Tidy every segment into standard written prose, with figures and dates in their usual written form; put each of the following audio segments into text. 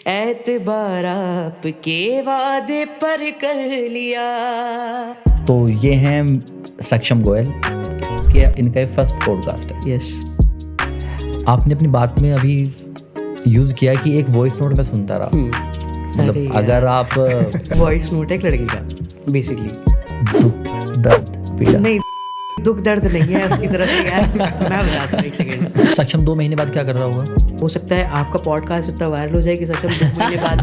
एतबार आपके वादे पर कर लिया। तो ये हैं सक्षम गोयल कि इनका ये फर्स्ट पॉडकास्ट है। यस, आपने अपनी बात में अभी यूज़ किया कि एक वॉइस नोट में सुनता रहा। मतलब अगर आप वॉइस नोट है एक लड़की का बेसिकली। दुख दर्द पीड़ा नहीं, दुख दर्द नहीं है उसकी तरफ से यार। मैं बताता हूँ, एक सेकंड। सक्षम 2 महीने बाद क्या कर रहा होगा? हो सकता है आपका पॉडकास्ट इतना वायरल हो जाए कि सक्षम 2 महीने बाद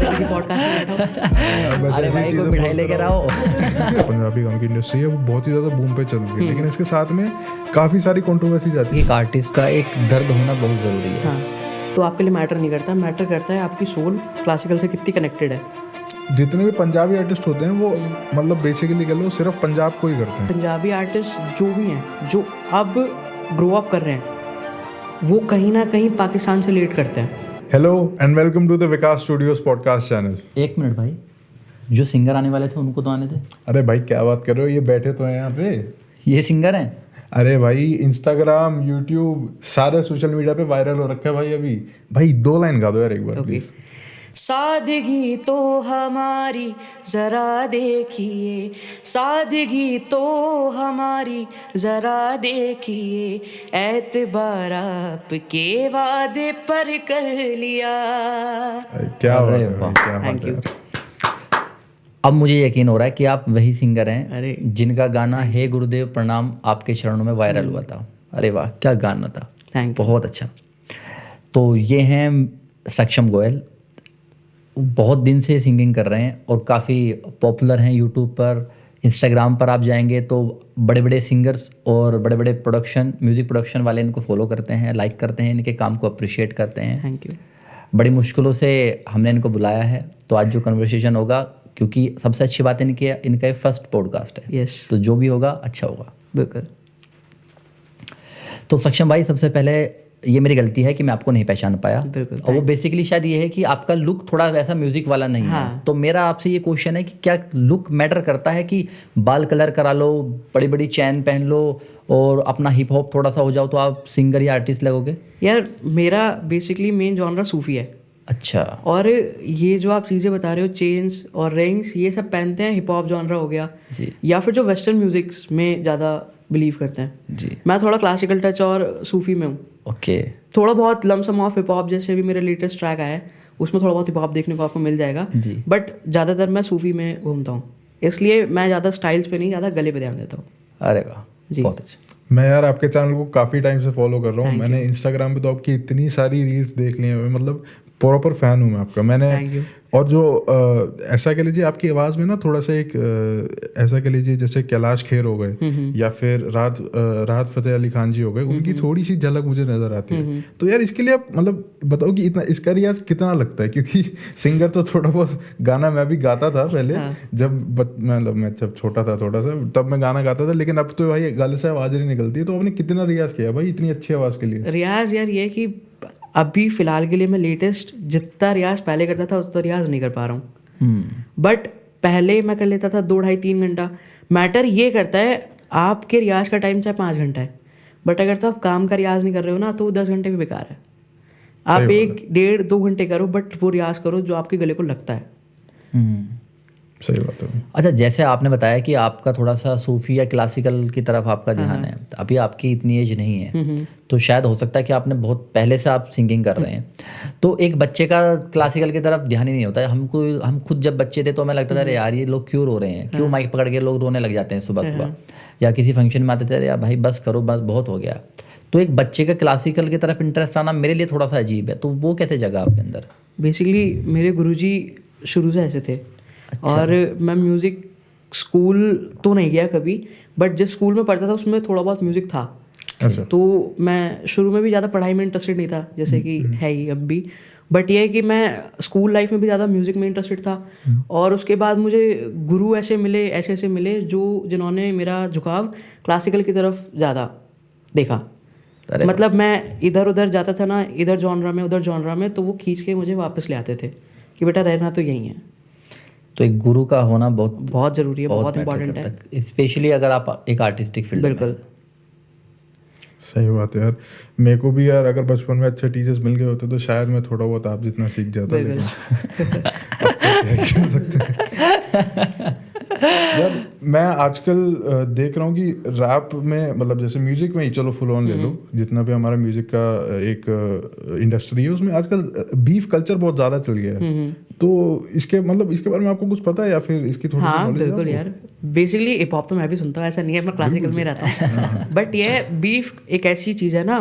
किसी पॉडकास्ट में बैठा हो। अरे भाई कोई मिठाई लेकर आओ। पंजाबी गानों की इंडस्ट्री है वो बहुत ही ज़्यादा बूम पे चल रही है, लेकिन इसके साथ में काफ़ी सारी कंट्रोवर्सी जाती है। एक आर्टिस्ट का एक दर्द होना बहुत ज़रूरी है। हाँ, तो आपके लिए मैटर नहीं करता, मैटर करता है आपकी सोल क्लासिकल से कितनी कनेक्टेड है। जितने भी पंजाबी आर्टिस्ट होते हैं वो मतलब बेसिकली कह लो सिर्फ पंजाब को ही करते हैं। पंजाबी आर्टिस्ट जो भी हैं जो अब ग्रो अप कर रहे हैं वो कहीं ना कहीं पाकिस्तान से रिलेट करते हैं। Hello and welcome to the Vikas studios podcast channel. 1 minute भाई, जो सिंगर आने वाले थे उनको तो आने थे। अरे भाई क्या बात कर रहे हो, ये बैठे तो हैं यहाँ पे। ये सिंगर हैं? अरे भाई इंस्टाग्राम यूट्यूब सारे सोशल मीडिया पे वायरल हो रखा है भाई। अभी भाई 2 लाइन गा दो यार एक बार प्लीज। सादगी तो हमारी जरा देखिए, सादगी तो हमारी जरा देखिए, एतबार आपके वादे पर कर लिया। क्या बात अरे है भाई, क्या Thank बात है you. यार। अब मुझे यकीन हो रहा है कि आप वही सिंगर हैं अरे जिनका गाना हे गुरुदेव प्रणाम आपके चरणों में वायरल हुआ था। अरे वाह क्या गाना था, थैंक यू। बहुत अच्छा। तो ये हैं सक्षम गोयल, बहुत दिन से सिंगिंग कर रहे हैं और काफ़ी पॉपुलर हैं यूट्यूब पर, इंस्टाग्राम पर आप जाएंगे तो बड़े बड़े सिंगर्स और बड़े बड़े म्यूज़िक प्रोडक्शन वाले इनको फॉलो करते हैं, लाइक करते हैं, इनके काम को अप्रिशिएट करते हैं। Thank you. बड़ी मुश्किलों से हमने इनको बुलाया है, तो आज जो कन्वर्सेशन होगा, क्योंकि सबसे अच्छी बात इनका ये फर्स्ट पॉडकास्ट है। यस, तो जो भी होगा अच्छा होगा। बिल्कुल। तो सक्षम भाई, सबसे पहले ये मेरी गलती है कि मैं आपको नहीं पहचान पाया। बिल्कुल। और वो बेसिकली शायद ये है कि आपका लुक थोड़ा वैसा म्यूजिक वाला नहीं है। तो मेरा आपसे ये क्वेश्चन है कि क्या लुक मैटर करता है कि बाल कलर करा लो, बड़ी बड़ी चैन पहन लो और अपना हिप हॉप थोड़ा सा हो जाओ तो आप सिंगर या आर्टिस्ट लगोगे? यार मेरा बेसिकली मेन जॉनरा सूफी है। अच्छा। और ये जो आप चीज़ें बता रहे हो, चेन्स और रिंग्स, ये सब पहनते हैं हिप हॉप जॉनरा हो गया जी। या फिर जो वेस्टर्न म्यूजिक्स में ज़्यादा बिलीव करते हैं। जी। मैं थोड़ा क्लासिकल टच और सूफी में हूँ। ओके। थोड़ा बहुत लमसम ऑफ हिप हॉप, जैसे भी मेरा लेटेस्ट ट्रैक आया है उसमें थोड़ा बहुत हिप हॉप देखने को आपको मिल जाएगा जी। बट ज़्यादातर मैं सूफी में घूमता हूँ, इसलिए मैं ज़्यादा स्टाइल्स पे नहीं, ज़्यादा गले पे ध्यान देता हूँ। अरे वाह जी। बहुत अच्छा। मैं यार आपके चैनल को काफ़ी टाइम से फॉलो कर रहा हूँ। मैंने इंस्टाग्राम पे तो आपकी इतनी सारी रील्स देख ली हैं, मतलब प्रॉपर फैन हूँ मैं आपका। मैंने और जो ऐसा कह लीजिए आपकी आवाज़ में ना थोड़ा सा एक ऐसा कह लीजिए जैसे कैलाश खेर हो गए या फिर राहत फ़तेह अली खान जी हो गए, उनकी थोड़ी सी झलक मुझे नज़र आती है। तो यार इसके लिए आप मतलब बताओ कि इतना इसका रियाज कितना लगता है, क्योंकि सिंगर तो थोड़ा बहुत गाना मैं भी गाता था पहले। मतलब मैं जब छोटा था थोड़ा सा तब मैं गाना गाता था, लेकिन अब तो भाई गले से आवाज़ नहीं निकलती है। तो आपने कितना रियाज किया भाई इतनी अच्छी आवाज़ के लिए? रियाज यार ये कि अभी फिलहाल के लिए मैं लेटेस्ट जितना रियाज पहले करता था उतना रियाज नहीं कर पा रहा हूँ। बट पहले मैं कर लेता था 2 ढाई 3 घंटा। मैटर ये करता है आपके रियाज का टाइम चाहे 5 घंटा है, बट अगर तो आप काम का रियाज नहीं कर रहे हो ना तो 10 घंटे भी बेकार है। आप 1 डेढ़ 2 घंटे करो बट वो रियाज करो जो आपके गले को लगता है। सही बात है। अच्छा, जैसे आपने बताया कि आपका थोड़ा सा सूफी या क्लासिकल की तरफ आपका ध्यान है, अभी आपकी इतनी एज नहीं है तो शायद हो सकता है कि आपने बहुत पहले से आप सिंगिंग कर रहे हैं, तो एक बच्चे का क्लासिकल की तरफ ध्यान ही नहीं होता है। हम खुद जब बच्चे थे तो हमें लगता था अरे यार ये लोग क्यों रो रहे हैं, क्यों माइक पकड़ के लोग रोने लग जाते हैं सुबह सुबह, या किसी फंक्शन में आते थे अरे यार भाई बस करो, बस बहुत हो गया। तो एक बच्चे का क्लासिकल की तरफ इंटरेस्ट आना मेरे लिए थोड़ा सा अजीब है, तो वो कैसे जगा आपके अंदर? बेसिकली मेरे गुरुजी शुरू से ऐसे थे। अच्छा। और मैं म्यूज़िक स्कूल तो नहीं गया कभी, बट जिस स्कूल में पढ़ता था उसमें थोड़ा बहुत म्यूज़िक था। अच्छा। तो मैं शुरू में भी ज़्यादा पढ़ाई में इंटरेस्टेड नहीं था, जैसे कि है ही अब भी, बट ये है कि मैं स्कूल लाइफ में भी ज़्यादा म्यूज़िक में इंटरेस्टेड था। और उसके बाद मुझे गुरु ऐसे मिले जिन्होंने मेरा झुकाव क्लासिकल की तरफ ज़्यादा देखा। मतलब मैं इधर उधर जाता था ना, इधर जॉनरा में उधर जॉनरा में, तो वो खींच के मुझे वापस ले आते थे कि बेटा रहना तो यही है। तो एक गुरु का होना बहुत ज़रूरी है, बहुत इंपॉर्टेंट है, स्पेशली अगर आप एक आर्टिस्टिक फील्ड में। बिल्कुल। सही बात है यार। मेरे को भी यार अगर बचपन में अच्छे टीचर्स मिल गए होते तो शायद मैं थोड़ा बहुत आप जितना सीख जाता, लेकिन अब तो क्या कर सकते हैं। यार मैं आजकल देख रहा हूँ कि रैप में मतलब जैसे म्यूजिक में ही चलो फुल ऑन ले लो, जितना भी हमारा म्यूजिक का एक इंडस्ट्री है उसमें आजकल बीफ कल्चर बहुत ज़्यादा चल गया है। तो इसके मतलब इसके बारे में आपको कुछ पता है या फिर इसकी थोड़ी हाँ नॉलेज है बिल्कुल आपको? यार, बेसिकली हिप हॉप तो मैं भी सुनता हूँ, ऐसा नहीं है मैं क्लासिकल में रहता हूँ। बट ये बीफ एक ऐसी चीज़ है ना,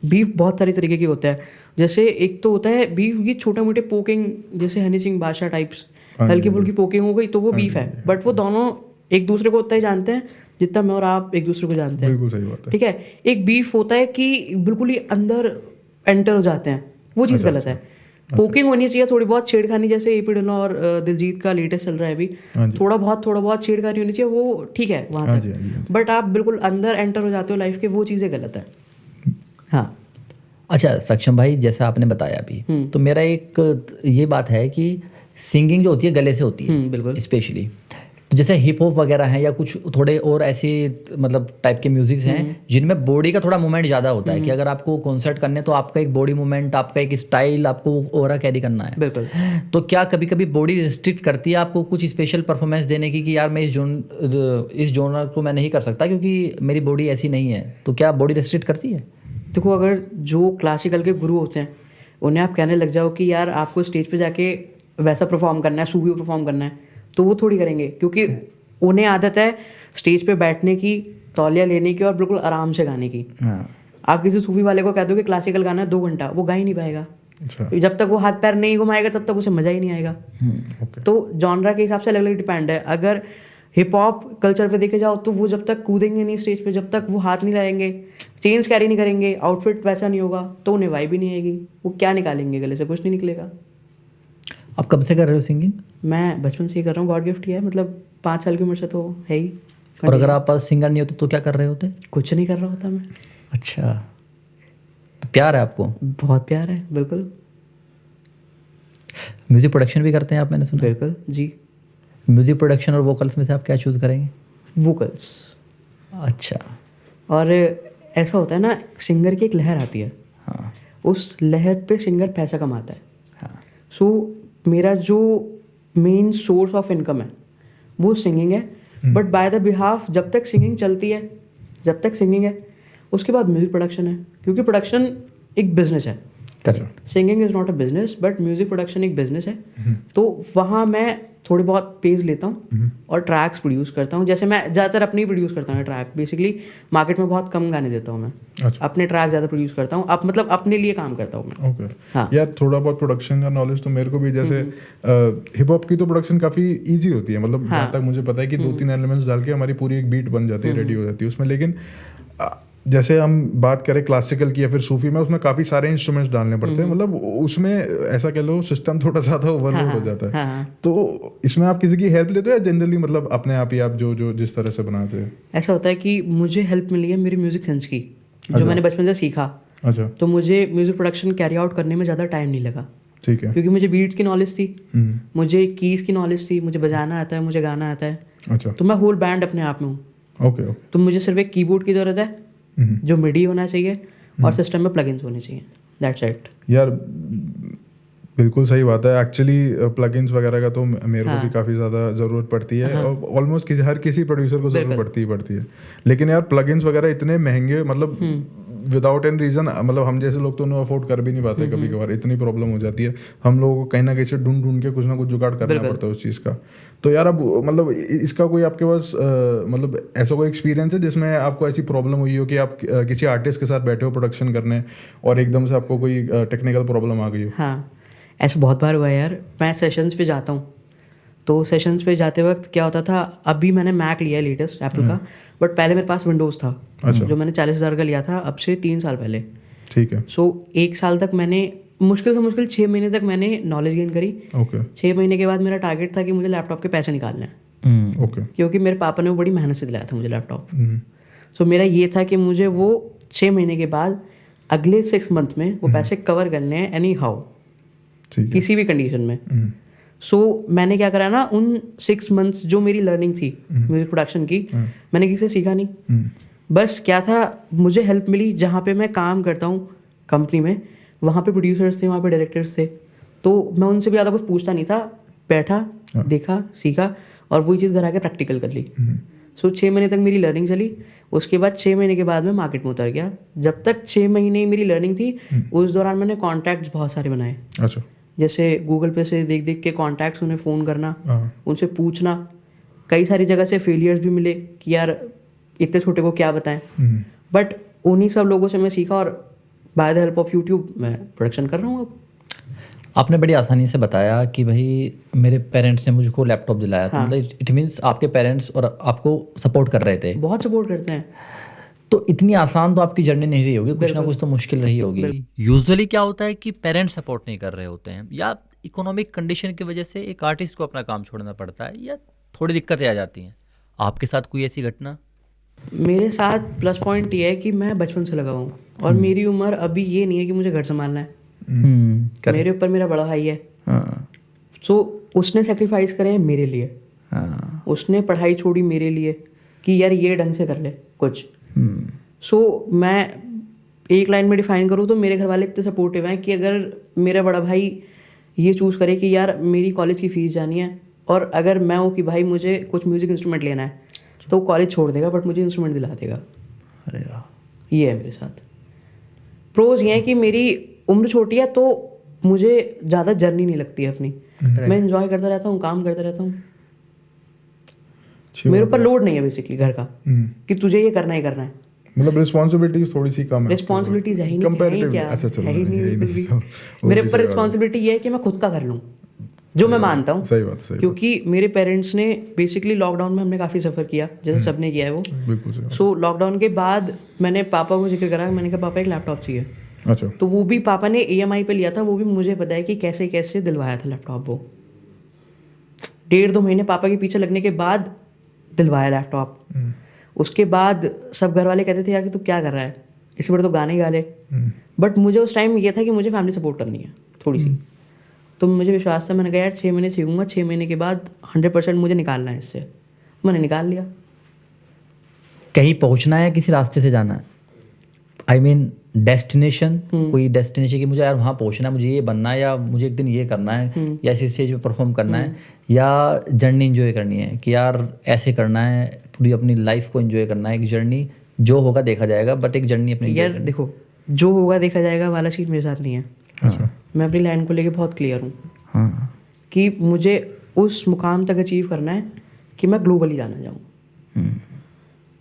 बीफ बहुत सारी तरीके की होता है। जैसे एक तो होता है बीफ की छोटे मोटे पोकिंग, जैसे हनी सिंह बादशाह टाइप्स, हल्की फुल्की पोकिंग हो गई तो वो बीफ है। बट वो दोनों एक दूसरे को उतना ही जानते हैं जितना मैं और आप एक दूसरे को जानते हैं। बिल्कुल सही बात है। ठीक है, एक बीफ होता है कि बिल्कुल ही अंदर एंटर हो जाते हैं, वो चीज़ गलत है। पोकिंग होनी चाहिए थोड़ी बहुत, छेड़खानी, जैसे एपी ढिल्लों और दिलजीत का लेटेस्ट चल रहा है अभी, थोड़ा बहुत छेड़खानी होनी चाहिए, वो ठीक है वहाँ तक। बट आप बिल्कुल अंदर एंटर हो जाते हो लाइफ के, वो चीज़ें गलत है। हाँ अच्छा सक्षम भाई, जैसा आपने बताया अभी, तो मेरा एक ये बात है कि सिंगिंग जो होती है गले से होती है बिल्कुल। स्पेशली तो जैसे हिप हॉप वगैरह हैं या कुछ थोड़े और ऐसे मतलब टाइप के म्यूजिक्स हैं जिनमें बॉडी का थोड़ा मूवमेंट ज़्यादा होता है कि अगर आपको कॉन्सर्ट करने तो आपका एक बॉडी मूवमेंट, आपका एक स्टाइल, आपको ओरा कैरी करना है। बिल्कुल। तो क्या कभी कभी बॉडी रिस्ट्रिक्ट करती है आपको कुछ स्पेशल परफॉर्मेंस देने की कि यार मैं इस जोनर को मैं नहीं कर सकता क्योंकि मेरी बॉडी ऐसी नहीं है, तो क्या बॉडी रिस्ट्रिक्ट करती है? देखो, अगर जो क्लासिकल के गुरु होते हैं उन्हें आप कहने लग जाओ कि यार आपको स्टेज पे जाके वैसा परफॉर्म करना है, सूफी परफॉर्म करना है, तो वो थोड़ी करेंगे, क्योंकि उन्हें आदत है स्टेज पे बैठने की, तौलिया लेने की और बिल्कुल आराम से गाने की। आप किसी सूफी वाले को कह दो कि क्लासिकल गाना है 2 घंटा, वो गा ही नहीं पाएगा। जब तक वो हाथ पैर नहीं घुमाएगा तब तक उसे मज़ा ही नहीं आएगा। तो जॉनरा के हिसाब से अलग अलग डिपेंड है। अगर हिप हॉप कल्चर पे देखे जाओ तो वो जब तक कूदेंगे नहीं स्टेज पे, जब तक वो हाथ नहीं लाएंगे, चेन्स कैरी नहीं करेंगे, आउटफिट वैसा नहीं होगा, तो उन्हें वाइब भी नहीं आएगी। वो क्या निकालेंगे गले से? कुछ नहीं निकलेगा। आप कब से कर रहे हो सिंगिंग? मैं बचपन से ही कर रहा हूँ, गॉड गिफ्ट ही है, मतलब 5 साल की उम्र से तो है ही। और अगर आप सिंगर नहीं होते तो क्या कर रहे होते? कुछ नहीं कर रहा होता मैं। अच्छा, तो प्यार है आपको? बहुत प्यार है, बिल्कुल। म्यूजिक प्रोडक्शन भी करते हैं आप, मैंने सुना? बिल्कुल जी। म्यूजिक प्रोडक्शन और वोकल्स में से आप क्या चूज़ करेंगे? वोकल्स। अच्छा। और ऐसा होता है ना, सिंगर की एक लहर आती है। हाँ। उस लहर पे सिंगर पैसा कमाता है। हाँ। सो मेरा जो मेन सोर्स ऑफ इनकम है वो सिंगिंग है। बट बाय द बिहाफ, जब तक सिंगिंग चलती है, जब तक सिंगिंग है, उसके बाद म्यूजिक प्रोडक्शन है, क्योंकि प्रोडक्शन एक बिजनेस है। Singing is not a business, but music production एक बिजनेस है। तो वहाँ मैं थोड़ी बहुत पेज लेता हूँ और ट्रैक्स प्रोड्यूस करता हूँ। जैसे मैं ज़्यादातर अपनी प्रोड्यूस करता हूँ ट्रैक, बेसिकली मार्केट में बहुत कम गाने देता हूँ मैं। अच्छा। अपने ट्रैक ज़्यादा प्रोड्यूस करता हूँ, अब मतलब अपने लिए काम करता हूँ मैं। ओके। हाँ। यार थोड़ा बहुत प्रोडक्शन का नॉलेज तो मेरे को भी, जैसे हिप हॉप की तो प्रोडक्शन काफ़ी इजी होती है, मतलब जहाँ तक मुझे पता है कि 2-3 एलिमेंट्स डाल के हमारी पूरी एक बीट बन जाती है, रेडी हो जाती है उसमें। लेकिन जैसे हम बात करें क्लासिकल की या फिर सूफी में, उसमें काफ़ी सारे इंस्ट्रूमेंट्स डालने पड़ते हैं, मतलब उसमें ऐसा कह लो सिस्टम थोड़ा ज़्यादा ओवरलोड हो जाता है। तो इसमें आप किसी की हेल्प लेते हो या जनरली मतलब अपने आप ही आप जो जिस तरह से बनाते हैं? ऐसा होता है कि मुझे हेल्प मिली है मेरी म्यूजिक सेंस की, जो मैंने बचपन से सीखा। अच्छा। तो मुझे म्यूजिक प्रोडक्शन कैरी आउट करने में ज़्यादा टाइम नहीं लगा। ठीक है। क्योंकि मुझे बीट्स की नॉलेज थी, मुझे कीज़ की नॉलेज थी, मुझे बजाना आता है, मुझे गाना आता है। अच्छा। तो मैं होल बैंड अपने आप में हूँ। ओके। तो मुझे सिर्फ एक कीबोर्ड की ज़रूरत है जो मिडी होना चाहिए और सिस्टम में प्लगइन्स होने चाहिए, दैट्स इट। यार बिल्कुल सही बात है। एक्चुअली प्लगइन्स वगैरह का तो मेरे को भी काफ़ी ज़्यादा ज़रूरत पड़ती है, और ऑलमोस्ट हर किसी प्रोड्यूसर को ज़रूरत पड़ती है। लेकिन यार प्लगइन्स वगैरह इतने महंगे, मतलब विदाउट एन रीज़न, मतलब हम जैसे लोग तो उन्हें अफोर्ड कर भी नहीं पाते, कभी कभार इतनी प्रॉब्लम हो जाती है। हम लोगों को कहीं ना कहीं से ढूंढ के कुछ ना कुछ जुगाड़ करना पड़ता है उस चीज़ का। तो यार अब मतलब इसका कोई आपके पास मतलब ऐसा कोई एक्सपीरियंस है जिसमें आपको ऐसी प्रॉब्लम हुई हो कि आप किसी आर्टिस्ट के साथ बैठे हो प्रोडक्शन करने और एकदम से आपको कोई टेक्निकल प्रॉब्लम आ गई हो? हाँ, ऐसा बहुत बार हुआ है यार। मैं सेशंस पे जाता हूँ, तो सेशंस पे जाते वक्त क्या होता था, अभी मैंने मैक लिया है लेटेस्ट एप्पल का, बट पहले मेरे पास विंडोज़ था। अच्छा। जो मैंने 40,000 का लिया था, अब से 3 साल पहले। ठीक है। सो 1 साल तक मैंने मुश्किल से मुश्किल 6 महीने तक मैंने नॉलेज गेन करी। ओके। 6 महीने के बाद मेरा टारगेट था कि मुझे लैपटॉप के पैसे निकालने हैं। ओके। क्योंकि मेरे पापा ने वो बड़ी मेहनत से दिलाया था मुझे लैपटॉप। सो मेरा ये था कि मुझे वो 6 महीने के बाद अगले 6 मंथ में वो पैसे कवर करने हैं एनी हाउ, किसी भी कंडीशन में। सो मैंने क्या करा ना, उन 6 मंथ्स जो मेरी लर्निंग थी म्यूजिक प्रोडक्शन की, मैंने किसी से सीखा नहीं, बस क्या था, मुझे हेल्प मिली जहाँ पे मैं काम करता हूँ कंपनी में, वहाँ पे प्रोड्यूसर्स थे, वहाँ पे डायरेक्टर्स थे, तो मैं उनसे भी ज़्यादा कुछ पूछता नहीं था, बैठा देखा सीखा और वही चीज़ घर आके प्रैक्टिकल कर ली। सो 6 महीने तक मेरी लर्निंग चली। उसके बाद 6 महीने के बाद मैं मार्केट में उतर गया। जब तक 6 महीने मेरी लर्निंग थी उस दौरान मैंने कॉन्टैक्ट्स बहुत सारे बनाए। अच्छा। जैसे गूगल पे से देख देख के कॉन्टैक्ट्स, उन्हें फ़ोन करना, उनसे पूछना। कई सारी जगह से फेलियर्स भी मिले कि यार इतने छोटे को क्या बताएं, बट उन्हीं सब लोगों से मैं सीखा और by the help of YouTube मैं प्रोडक्शन कर रहा हूँ अब। आपने बड़ी आसानी से बताया कि भाई मेरे पेरेंट्स ने मुझको लैपटॉप दिलाया, तो मतलब इट मीन्स आपके पेरेंट्स और आपको सपोर्ट कर रहे थे। बहुत सपोर्ट करते हैं। तो इतनी आसान तो आपकी जर्नी नहीं रही होगी, कुछ ना कुछ तो मुश्किल रही होगी। यूजुअली क्या होता है कि पेरेंट्स सपोर्ट नहीं कर रहे होते हैं, या इकोनॉमिक कंडीशन की वजह से एक आर्टिस्ट को अपना काम छोड़ना पड़ता है, या थोड़ी दिक्कतें आ जाती हैं। आपके साथ कोई ऐसी घटना? मेरे साथ प्लस पॉइंट ये है कि मैं बचपन से लगा हूँ और मेरी उम्र अभी ये नहीं है कि मुझे घर संभालना है। मेरे ऊपर मेरा बड़ा भाई है, सो उसने सेक्रीफाइस करे हैं मेरे लिए। उसने पढ़ाई छोड़ी मेरे लिए कि यार ये ढंग से कर ले कुछ। सो मैं एक लाइन में डिफाइन करूँ तो मेरे घर वाले इतने सपोर्टिव हैं कि अगर मेरा बड़ा भाई ये चूज़ करे कि यार मेरी कॉलेज की फ़ीस जानी है, और अगर मैं हूँ कि भाई मुझे कुछ म्यूज़िक इंस्ट्रूमेंट लेना है, तो कॉलेज छोड़ देगा बट मुझे इंस्ट्रूमेंट दिला देगा। अरे वाह, ये है मेरे साथ। प्रोज ये है कि मेरी उम्र छोटी है तो मुझे ज़्यादा जर्नी नहीं लगती है अपनी। मैं एंजॉय करता रहता हूँ, काम करता रहता हूँ। मेरे ऊपर लोड नहीं है बेसिकली घर का कि तुझे ये करना ही करना है। मतलब रिस्पॉन्सिबिलिटीज थोड़ी सी कम है। रिस्पॉन्सिबिलिटीज है ही नहीं, है ही क्या, अच्छा चलो, है ही नहीं नहीं, बिल्कुल भी। मेरे ऊपर रिस्पॉन्सिबिलिटी ये है कि मैं खुद का कर लूँ, जो मैं मानता हूँ। सही बात है, क्योंकि मेरे पेरेंट्स ने बेसिकली लॉकडाउन में हमने काफ़ी सफ़र किया, जैसे सबने किया है वो। बिल्कुल। सो लॉकडाउन के बाद मैंने पापा को जिक्र करा, मैंने कहा पापा एक लैपटॉप चाहिए। अच्छा। तो वो भी पापा ने EMI पे लिया था, वो भी मुझे पता है कि कैसे कैसे दिलवाया था लैपटॉप। वो 1.5-2 महीने पापा के पीछे लगने के बाद दिलवाया लैपटॉप। उसके बाद सब घर वाले कहते थे यार कि तू क्या कर रहा है, इससे बड़े तो गाने ही गा ले। बट मुझे उस टाइम ये था कि मुझे फैमिली सपोर्ट करनी है थोड़ी सी, तो मुझे विश्वास था। मैंने कहा यार 6 महीने सीखूंगा, 6 महीने के बाद 100% मुझे निकालना है इससे। मैंने निकाल लिया। कहीं पहुंचना है, किसी रास्ते से जाना है, आई मीन डेस्टिनेशन, कोई डेस्टिनेशन कि मुझे यार वहाँ पहुंचना है, मुझे ये बनना है, या मुझे एक दिन ये करना है, या इसी स्टेज पे परफॉर्म करना है, या जर्नी एंजॉय करनी है कि यार ऐसे करना है, पूरी अपनी लाइफ को एंजॉय करना है। एक जर्नी जो होगा देखा जाएगा, बट एक जर्नी अपनी यार देखो, जो होगा देखा जाएगा वाला चीज़ मेरे साथ नहीं है। अच्छा। मैं अपनी लाइन को लेके बहुत क्लियर हूँ। हाँ, कि मुझे उस मुकाम तक अचीव करना है कि मैं ग्लोबली जाना चाहूँ।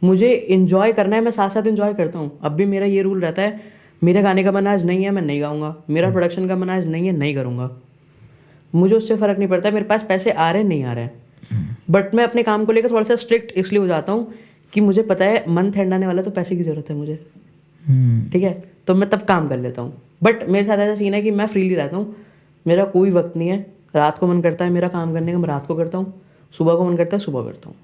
मुझे इन्जॉय करना है, मैं साथ साथ इन्जॉय करता हूँ। अब भी मेरा ये रूल रहता है, मेरे गाने का मन आज नहीं है मैं नहीं गाऊंगा, मेरा प्रोडक्शन का मन आज नहीं है नहीं करूँगा। मुझे उससे फ़र्क नहीं पड़ता मेरे पास पैसे आ रहे हैं नहीं आ रहे हैं। बट मैं अपने काम को लेकर थोड़ा सा स्ट्रिक्ट इसलिए हो जाता हूँ कि मुझे पता है मंथ एंड आने वाला, तो पैसे की ज़रूरत है मुझे। ठीक है, तो मैं तब काम कर लेता हूँ। बट मेरे साथ ऐसा सीन है कि मैं फ्रीली रहता हूँ, मेरा कोई वक्त नहीं है। रात को मन करता है मेरा काम करने का, मैं रात को करता हूँ। सुबह को मन करता है सुबह करता हूँ।